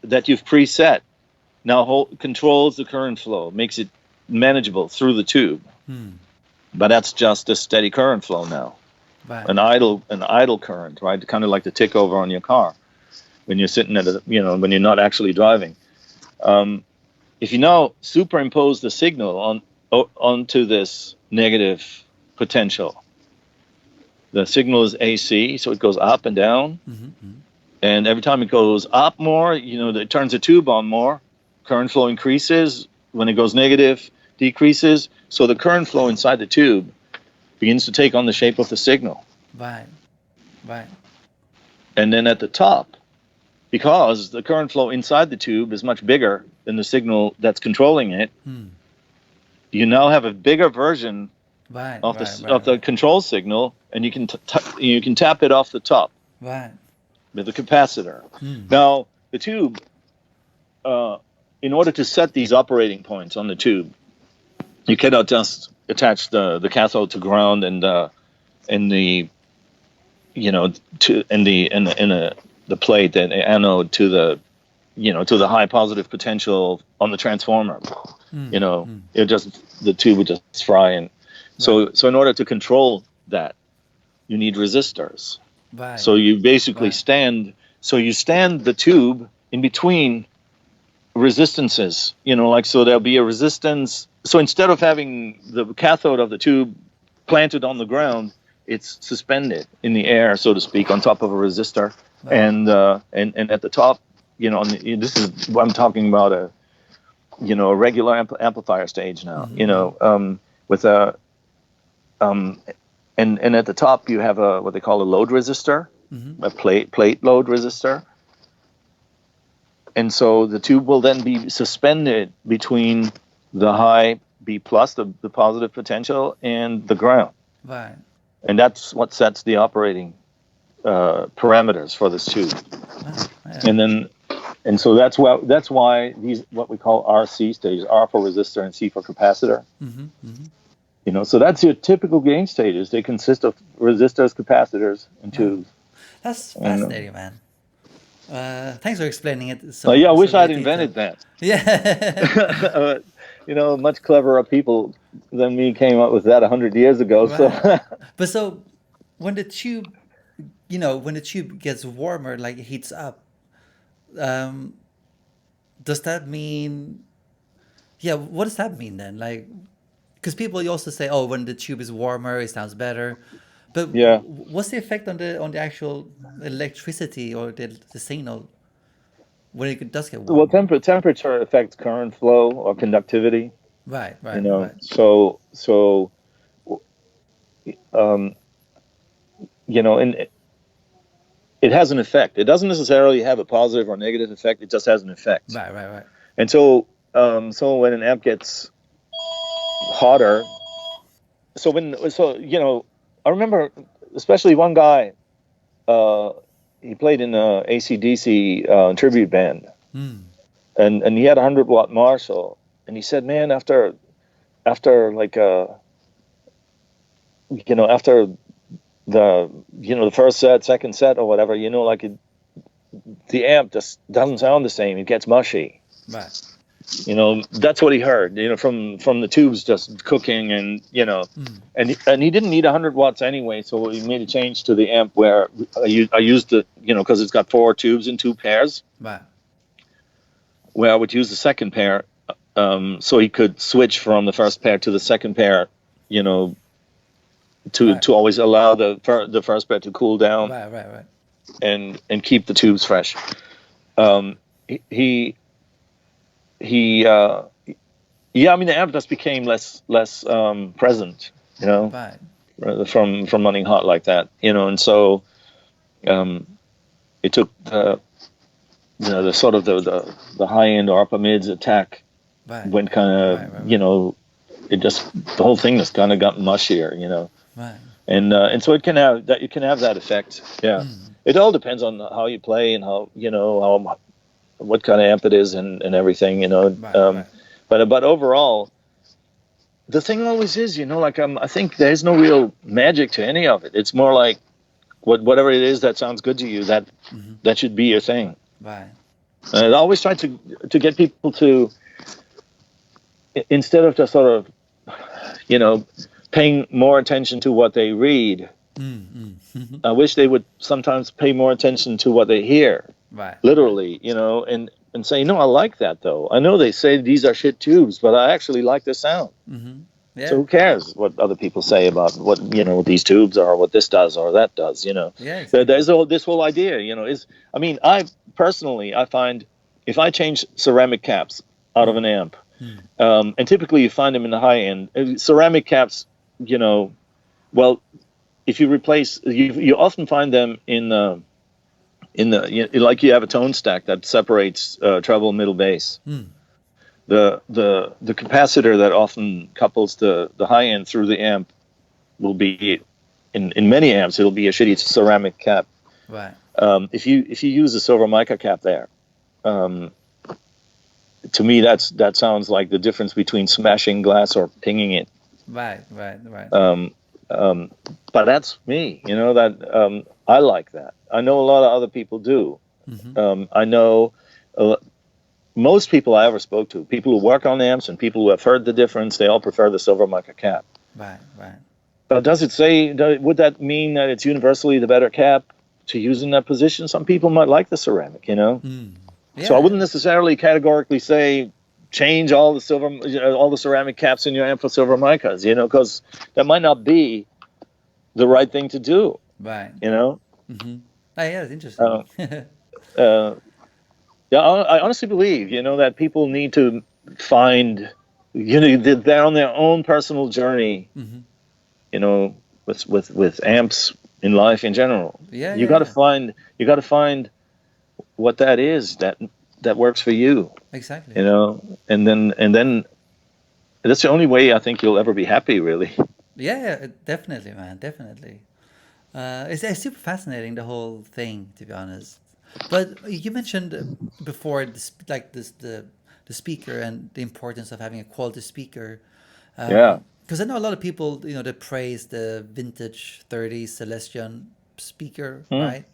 That you've preset. now controls the current flow, makes it manageable through the tube. But that's just a steady current flow now. Right. An idle current, right? Kind of like the tick over on your car when you're sitting when you're not actually driving. If you now superimpose the signal onto this negative potential, the signal is AC, so it goes up and down. And every time it goes up more, it turns the tube on more. Current flow increases. When it goes negative, decreases. So the current flow inside the tube begins to take on the shape of the signal. Right. And then at the top, because the current flow inside the tube is much bigger than the signal that's controlling it, you now have a bigger version of the control signal, and you can tap it off the top with a capacitor. Now, the tube, in order to set these operating points on the tube, you cannot just attach the cathode to ground and the plate and the anode to the high positive potential on the transformer. The tube would just fry. And so in order to control that, you need resistors. So you basically stand the tube in between resistances, so there'll be a resistance. So instead of having the cathode of the tube planted on the ground, it's suspended in the air, so to speak, on top of a resistor. And at the top, this is what I'm talking about, a regular amplifier stage now, with a and at the top you have what they call a load resistor, a plate load resistor. And so the tube will then be suspended between the high B plus, the positive potential, and the ground. Right. And that's what sets the operating parameters for this tube. And so that's why these, what we call RC stages, R for resistor and C for capacitor. So that's your typical gain stages. They consist of resistors, capacitors, and tubes. That's fascinating, man. Thanks for explaining it. I wish I'd invented that. Yeah. Much cleverer people than me came up with that 100 years ago. Right. But so when the tube, gets warmer, like it heats up, does that mean? Yeah, what does that mean then? Like, because people also say, oh, when the tube is warmer, it sounds better. But what's the effect on the actual electricity or the signal when it does get warm? Well, temperature affects current flow or conductivity. Right. So and it has an effect. It doesn't necessarily have a positive or negative effect. It just has an effect. Right. And so when an amp gets hotter, I remember especially one guy, he played in a AC/DC tribute band, and he had a 100-watt Marshall, and he said, man, after the first set, second set, or whatever, the amp just doesn't sound the same. It gets mushy. Right. That's what he heard, from the tubes just cooking, and and he didn't need 100 watts anyway, so he made a change to the amp where I used it, because it's got 4 tubes in 2 pairs. Right. Where I would use the second pair, so he could switch from the first pair to the second pair, to always allow the first pair to cool down. Right. And keep the tubes fresh. The amp just became less present, Right. from running hot like that, and so it took the sort of the high end or upper mids attack went kind of it just, the whole thing just kind of got mushier, Right. And so it can have that effect. Yeah. It all depends on how you play and how what kind of amp it is and everything, Right. But overall, the thing always is, I think there's no real magic to any of it. It's more like whatever it is that sounds good to you, that should be your thing. Right. I always try to get people to, instead of just sort of, paying more attention to what they read, I wish they would sometimes pay more attention to what they hear, Right. literally, and say, no, I like that though. I know they say these are shit tubes, but I actually like the sound. Yeah. So who cares what other people say about what these tubes are, what this does or that does? Yeah, exactly. There's this whole idea. I personally find if I change ceramic caps out of an amp, and typically you find them in the high end ceramic caps. Well, if you replace, you often find them in the like you have a tone stack that separates treble, middle, bass. The capacitor that often couples the high end through the amp will be in many amps it'll be a shitty ceramic cap. Right. If you use a silver mica cap there, to me that sounds like the difference between smashing glass or pinging it. Right. But that's me, that I like that. I know a lot of other people do. I know most people I ever spoke to, people who work on amps and people who have heard the difference, they all prefer the silver mica cap. Right. But would that mean that it's universally the better cap to use in that position? Some people might like the ceramic, Yeah. So I wouldn't necessarily categorically say change all the ceramic caps in your amp for silver micas, because that might not be the right thing to do. Right. Oh, yeah, it's interesting. Yeah, I honestly believe, that people need to find, they're on their own personal journey, with amps in life in general. Yeah, you got to find what that is that works for you. Exactly. And then that's the only way I think you'll ever be happy, really. Yeah, definitely, man, definitely. It's super fascinating, the whole thing, to be honest. But you mentioned before the speaker and the importance of having a quality speaker. Yeah. Because I know a lot of people, that praise the vintage 30 Celestion speaker, right?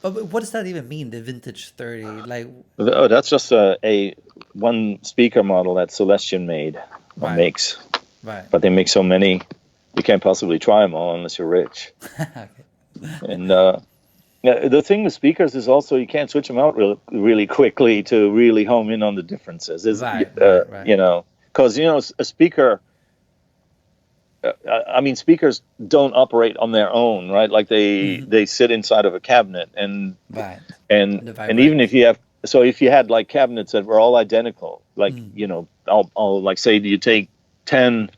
But what does that even mean, the vintage 30? Like, oh, that's just a one speaker model that Celestion made or makes. Right. But they make so many, you can't possibly try them all unless you're rich. Okay. And the thing with speakers is also you can't switch them out really quickly to really home in on the differences. Right. Because a speaker. Speakers don't operate on their own, right? Like they sit inside of a cabinet, and even if you had like cabinets that were all identical, like I'll like say you take 10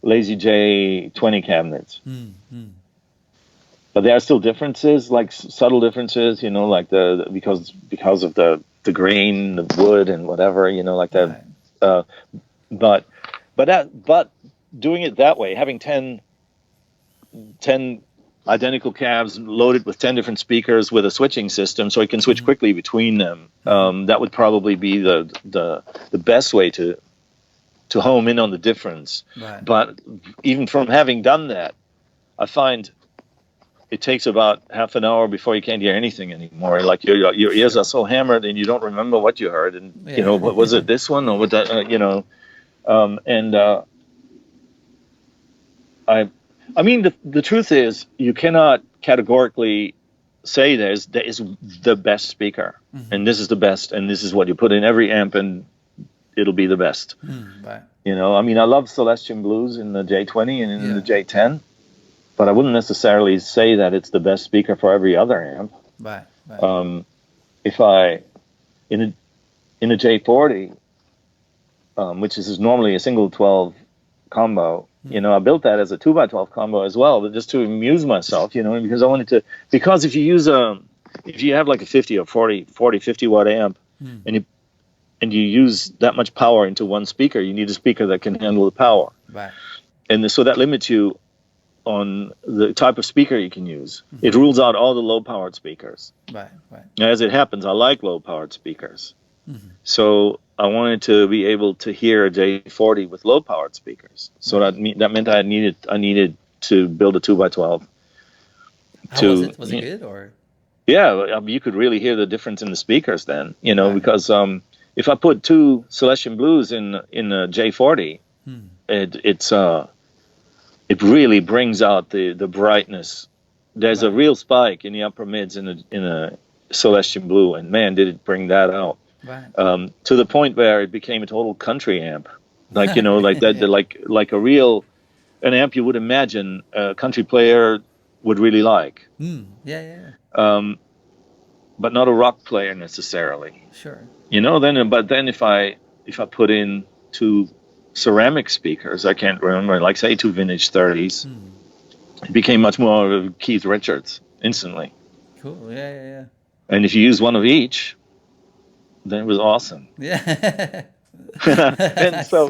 Lazy J 20 cabinets, but there are still differences, like subtle differences, like because of the grain, the wood, and whatever, like that. Right. But doing it that way, having 10 identical cabs loaded with 10 different speakers with a switching system so you can switch quickly between them, that would probably be the best way to home in on the difference. Right. But even from having done that, I find it takes about half an hour before you can't hear anything anymore. Like your ears are so hammered and you don't remember what you heard. And, what was it, this one or what that, the truth is you cannot categorically say there is the best speaker and this is the best and this is what you put in every amp and it'll be the best. Right. I love Celestion Blues in the J20 and in the J10, but I wouldn't necessarily say that it's the best speaker for every other amp. Right. If I in a J40, which is normally a single 12 combo, I built that as a 2x12 combo as well, but just to amuse myself, because I wanted to. Because if you have like a 50 or 50 watt amp, and you use that much power into one speaker, you need a speaker that can handle the power. Right. And so that limits you on the type of speaker you can use. It rules out all the low-powered speakers. Right. Now, as it happens, I like low-powered speakers. So I wanted to be able to hear a J40 with low-powered speakers. So that meant I needed to build a 2x12. How was it? Was it good or? Yeah, I mean, you could really hear the difference in the speakers then, Right. because if I put two Celestian Blues in a J40, it really brings out the brightness. There's a Right. real spike in the upper mids in a Celestian Blue, and man, did it bring that out. Right. To the point where it became a total country amp, like like that, Yeah. like an amp you would imagine a country player would really like, Yeah, yeah, yeah. but not a rock player necessarily. Sure. Then if I put in two ceramic speakers, I can't remember, like say two vintage 30s, it became much more of Keith Richards instantly. Cool. Yeah, yeah, And if you use one of each, then it was awesome. yeah. And Yeah. so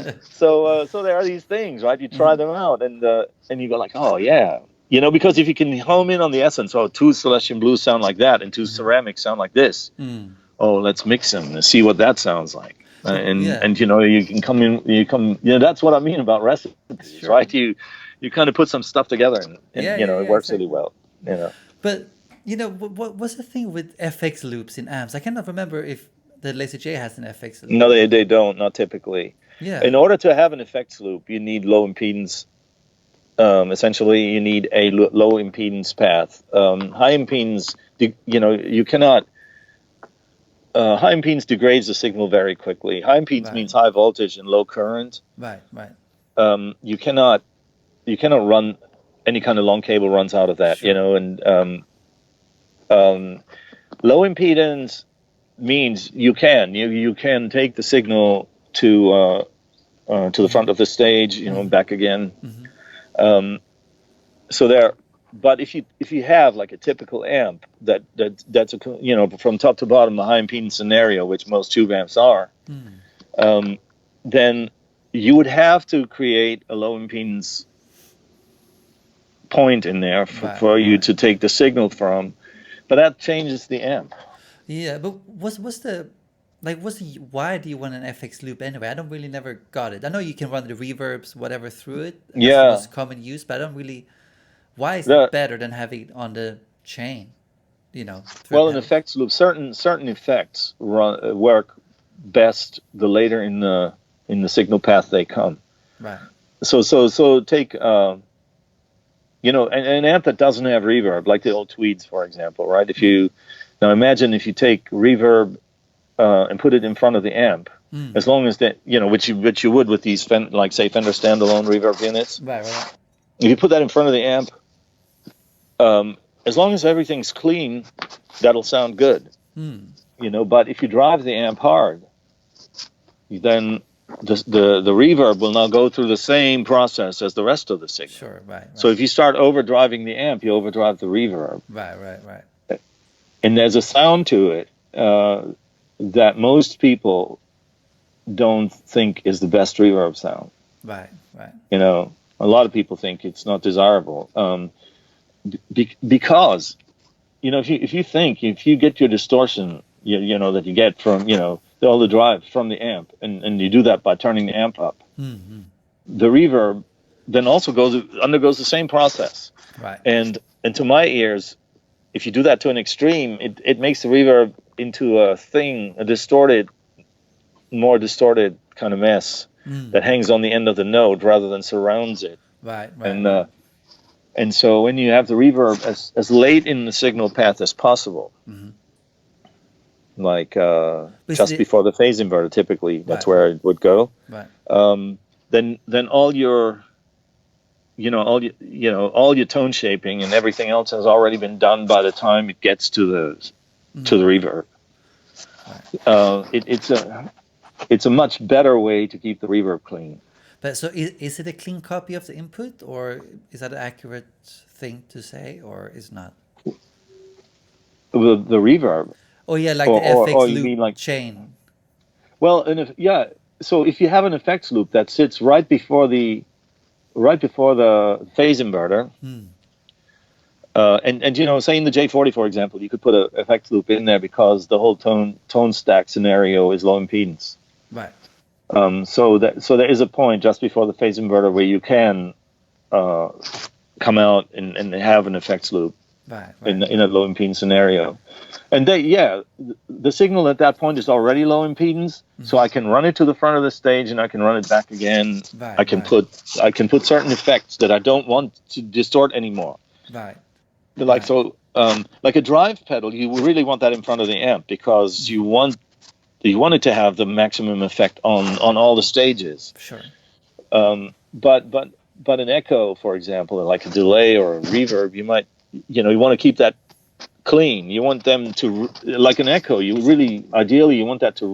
there are these things, right? You try them out, and you go like, oh yeah, because if you can home in on the essence, oh, two Celestian Blues sound like that, and two ceramics sound like this. Oh, let's mix them and see what that sounds like. Yeah. And you can come in, that's what I mean about recipes, Sure. right? You kind of put some stuff together, and Yeah, yeah, it yeah, works really exactly. well. But what's the thing with FX loops in amps? I cannot remember if the Laser J has an FX loop. No, they don't, not typically. Yeah. In order to have an effects loop, you need low impedance. Essentially, you need a low impedance path. High impedance, you cannot. High impedance degrades the signal very quickly. High impedance Right. means high voltage and low current. Right. Right. You cannot run any kind of long cable runs out of that. Sure. And low impedance means you can take the signal to the front of the stage, back again. So there, but if you have like a typical amp that's from top to bottom a high impedance scenario, which most tube amps are, then you would have to create a low impedance point in there for you to take the signal from, but that changes the amp. Yeah, but why do you want an FX loop anyway? I don't really never got it. I know you can run the reverbs, whatever, through it. That's the Yeah, most common use, but I don't really. Why is it the better than having it on the chain? Through a well, an pedal. effects loop, certain effects work best the later in the signal path they come. Right. So take an amp that doesn't have reverb, like the old Tweeds, for example, right? Now imagine if you take reverb and put it in front of the amp, as long as that, which you would with these like say Fender standalone reverb units. Right. Right. If you put that in front of the amp, as long as everything's clean, that'll sound good. But if you drive the amp hard, then the reverb will now go through the same process as the rest of the signal. Sure. Right. So if you start overdriving the amp, you overdrive the reverb. Right. Right. Right. And there's a sound to it that most people don't think is the best reverb sound. Right. Right. A lot of people think it's not desirable because if you get your distortion, that you get from all the drive from the amp, and you do that by turning the amp up, the reverb then also undergoes the same process. Right. And to my ears, if you do that to an extreme, it makes the reverb into a more distorted kind of mess that hangs on the end of the note rather than surrounds it. Right. Right. And so when you have the reverb as late in the signal path as possible, like just before the phase inverter, typically that's where it would go. Right. Then all your all your tone shaping and everything else has already been done by the time it gets to the reverb. Right. It's a much better way to keep the reverb clean. But so is it a clean copy of the input, or is that an accurate thing to say, or is not? The reverb. Oh yeah, like the FX or loop you mean like chain. Well, so if you have an effects loop that sits right before the phase inverter, and say in the J40, for example, you could put an effects loop in there because the whole tone stack scenario is low impedance. Right. So there is a point just before the phase inverter where you can come out and have an effects loop. Right. in a low impedance scenario. And the signal at that point is already low impedance, so I can run it to the front of the stage and I can run it back again. Right. I can put certain effects that I don't want to distort anymore. Right. Like like a drive pedal, you really want that in front of the amp because you want it to have the maximum effect on all the stages. Sure. But an echo, for example, like a delay or a reverb, you want to keep that clean. You want them to, like an echo, ideally you want that to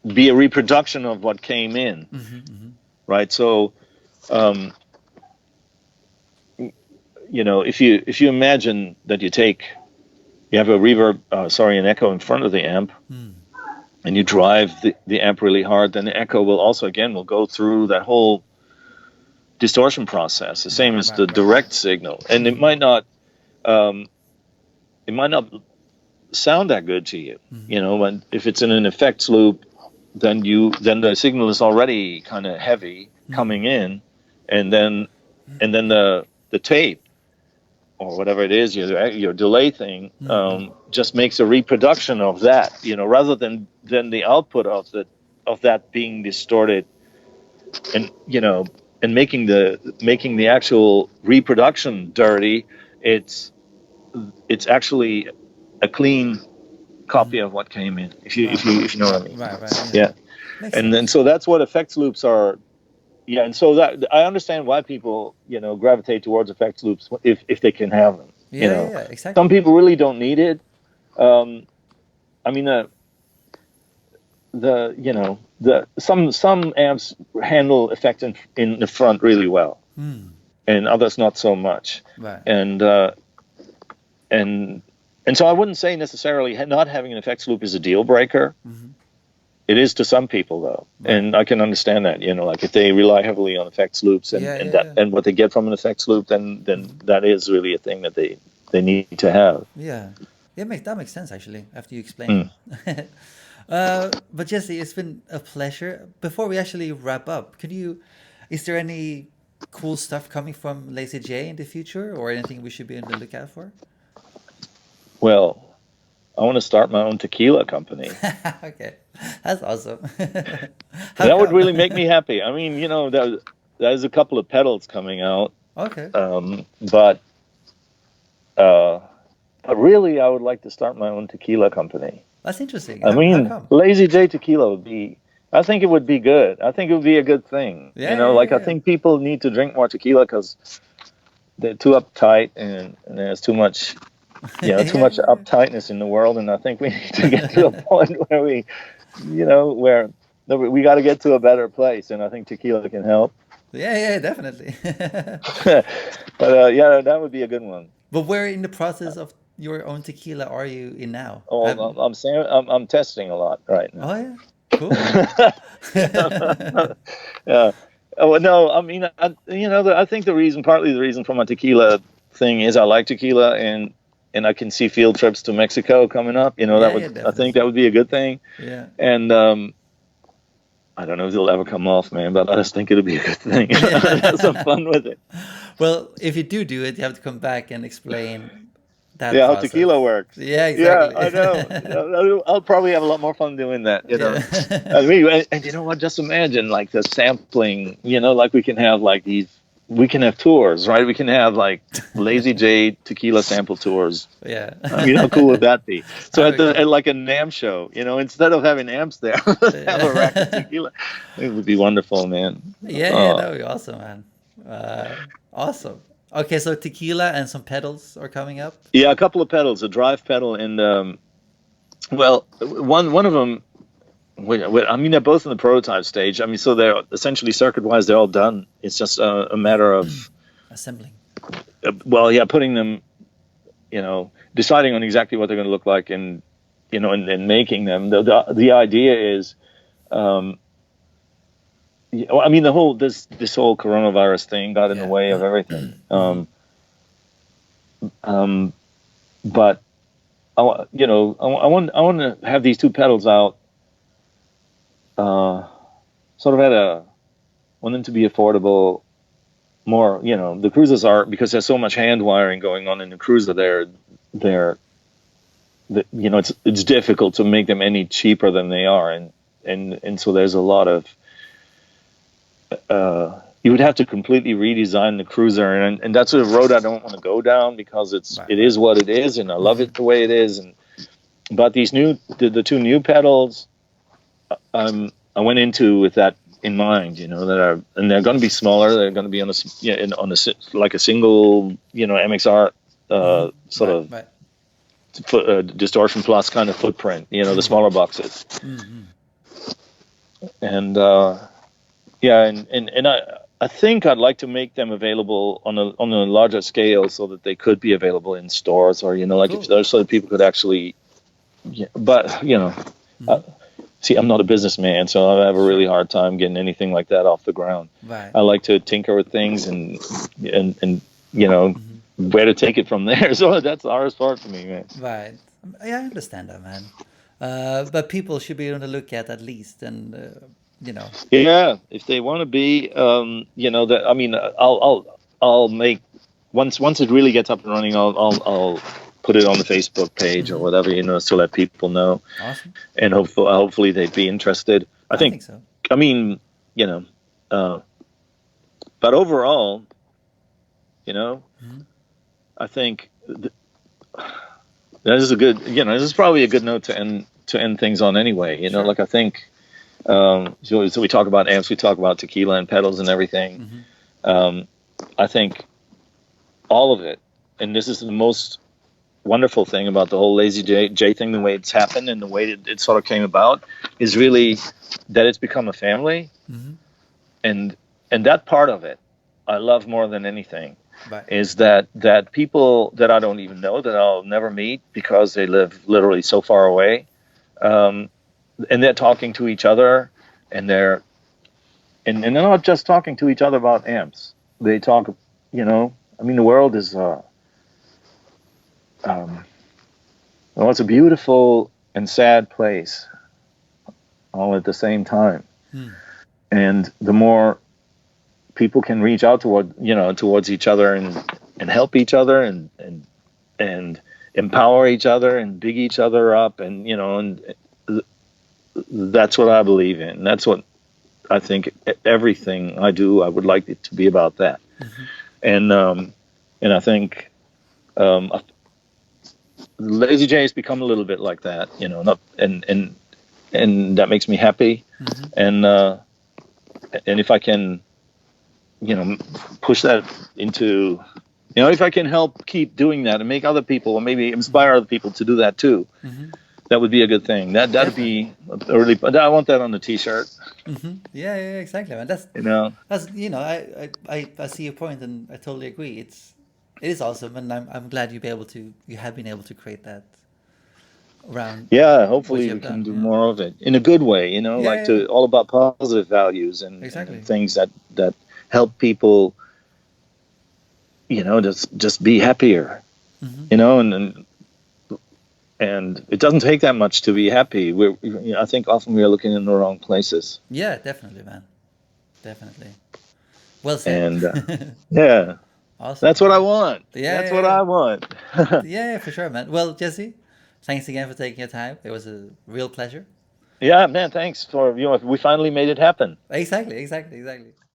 be a reproduction of what came in, right? So, if you imagine that you have an echo in front of the amp, and you drive the amp really hard, then the echo will go through that whole distortion process, the same as the direct signal, and it might not sound that good to you. And if it's in an effects loop, then the signal is already kind of heavy coming in, and then the tape or whatever it is, your delay thing, just makes a reproduction of that, rather than the output of that being distorted, and and making the actual reproduction dirty. It's actually a clean copy of what came in, if you know what I mean. Right. Yeah. Makes And sense. then so that's what effects loops are. Yeah, and so that I understand why people gravitate towards effects loops if they can have them. Yeah, exactly. Some people really don't need it. I mean, some amps handle effects in the front really well, and others not so much. Right. And so I wouldn't say necessarily not having an effects loop is a deal breaker. It is to some people, though, and I can understand that. Like if they rely heavily on effects loops and what they get from an effects loop, then that is really a thing that they need to have. Yeah, that makes sense actually after you explain. But Jesse, it's been a pleasure. Before we actually wrap up, is there any cool stuff coming from Lazy J in the future, or anything we should be on the lookout for? Well, I want to start my own tequila company. Okay, that's awesome. That would really make me happy. I mean, there's a couple of pedals coming out. Okay. But really, I would like to start my own tequila company. That's interesting. I mean, how come? Lazy J tequila would be. I think it would be good. I think it would be a good thing. I think people need to drink more tequila because they're too uptight and there's too much. Too much uptightness in the world, and I think we need to get to a point where where we got to get to a better place, and I think tequila can help. Yeah, definitely. But that would be a good one. But where in the process of your own tequila are you in now? Oh, I'm testing a lot right now. Oh yeah, cool. Yeah. Oh no, I mean, I think partly the reason for my tequila thing is I like tequila, and I can see field trips to Mexico coming up. I think that would be a good thing. Yeah. And I don't know if it'll ever come off, man, but I just think it'll be a good thing. Have some fun with it. Well, if you do it, you have to come back and explain that. Yeah, process. How tequila works. Yeah, exactly. Yeah, I know. I'll probably have a lot more fun doing that. I mean, and you know what? Just imagine like the sampling. Like we can have like these. We can have tours, right? We can have like Lazy J tequila sample tours. Yeah. I mean, how cool would that be? So at like a NAMM show, instead of having amps there, have a rack of tequila. It would be wonderful, man. Yeah, that would be awesome, man. Awesome. Okay, so tequila and some pedals are coming up. Yeah, a couple of pedals, a drive pedal, and one of them. I mean, they're both in the prototype stage. I mean, so they're essentially circuit-wise, they're all done. It's just a matter of assembling. Putting them, deciding on exactly what they're going to look like, and and making them. The idea is, I mean, this whole coronavirus thing got in the way of everything. But I want to have these two pedals out. Sort of want them to be affordable, more, the cruisers are, because there's so much hand wiring going on in the cruiser, they're it's difficult to make them any cheaper than they are, and so there's a lot of you would have to completely redesign the cruiser, and that's a road I don't want to go down, because it is what it is, and I love it the way it is. But these the two new pedals, I went into with that in mind, and they're going to be smaller. They're going to be on like a single, MXR sort of distortion plus kind of footprint, the smaller boxes. And and I think I'd like to make them available on a larger scale, so that they could be available in stores, or so that people could actually. But see, I'm not a businessman, so I have a really hard time getting anything like that off the ground. Right. I like to tinker with things and where to take it from there. So that's the hardest part for me, man. Right. Yeah, I understand that, man. But people should be able to look at least, and Yeah, if they want to be, that. I mean, I'll make once it really gets up and running, I'll put it on the Facebook page or whatever, to let people know. Awesome. And hopefully they'd be interested. I think so. I mean, but overall, I think this is a good, this is probably a good note to end things on anyway. Sure. Like I think, so we talk about amps, we talk about tequila and pedals and everything. I think all of it, and this is the most wonderful thing about the whole Lazy J thing, the way it's happened and the way it sort of came about, is really that it's become a family, and that part of it I love more than anything. Right. Is that people that I don't even know, that I'll never meet because they live literally so far away, and they're talking to each other, and they're not just talking to each other about amps. They talk, I mean, the world is it's a beautiful and sad place all at the same time. And the more people can reach out towards each other and help each other and empower each other and big each other up, and that's what I believe in. That's what I think everything I do, I would like it to be about that. And I think Lazy J has become a little bit like that, not and that makes me happy. And if I can, push that into, if I can help keep doing that and make other people, or maybe inspire other people to do that too, that would be a good thing. That'd be a really. I want that on the T-shirt. Yeah, exactly, man. That's I see your point, and I totally agree. It is awesome, and I'm glad you have been able to create that around. Yeah, hopefully we can do more of it in a good way. All about positive values and things that help people. Just be happier. And it doesn't take that much to be happy. I think often we are looking in the wrong places. Yeah, definitely, man. Definitely. Well said. And yeah, awesome. That's what I want. That's what I want. Yeah, for sure, man. Well, Jesse, thanks again for taking your time. It was a real pleasure. Yeah, man. Thanks for we finally made it happen. Exactly.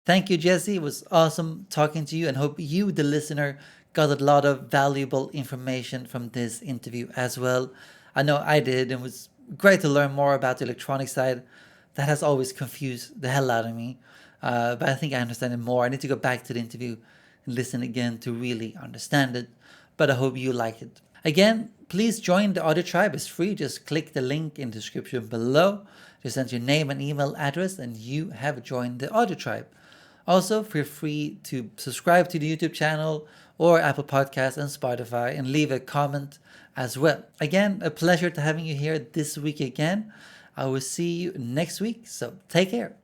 Thank you, Jesse. It was awesome talking to you, and hope you, the listener, got a lot of valuable information from this interview as well. I know I did, and it was great to learn more about the electronic side. That has always confused the hell out of me, but I think I understand it more. I need to go back to the interview and listen again to really understand it, but I hope you like it. Again, please join the Audio Tribe. It's free. Just click the link in the description below. Just enter your name and email address, and you have joined the Audio Tribe. Also, feel free to subscribe to the YouTube channel or Apple Podcasts and Spotify, and leave a comment as well. Again, a pleasure to having you here this week again. I will see you next week, so take care.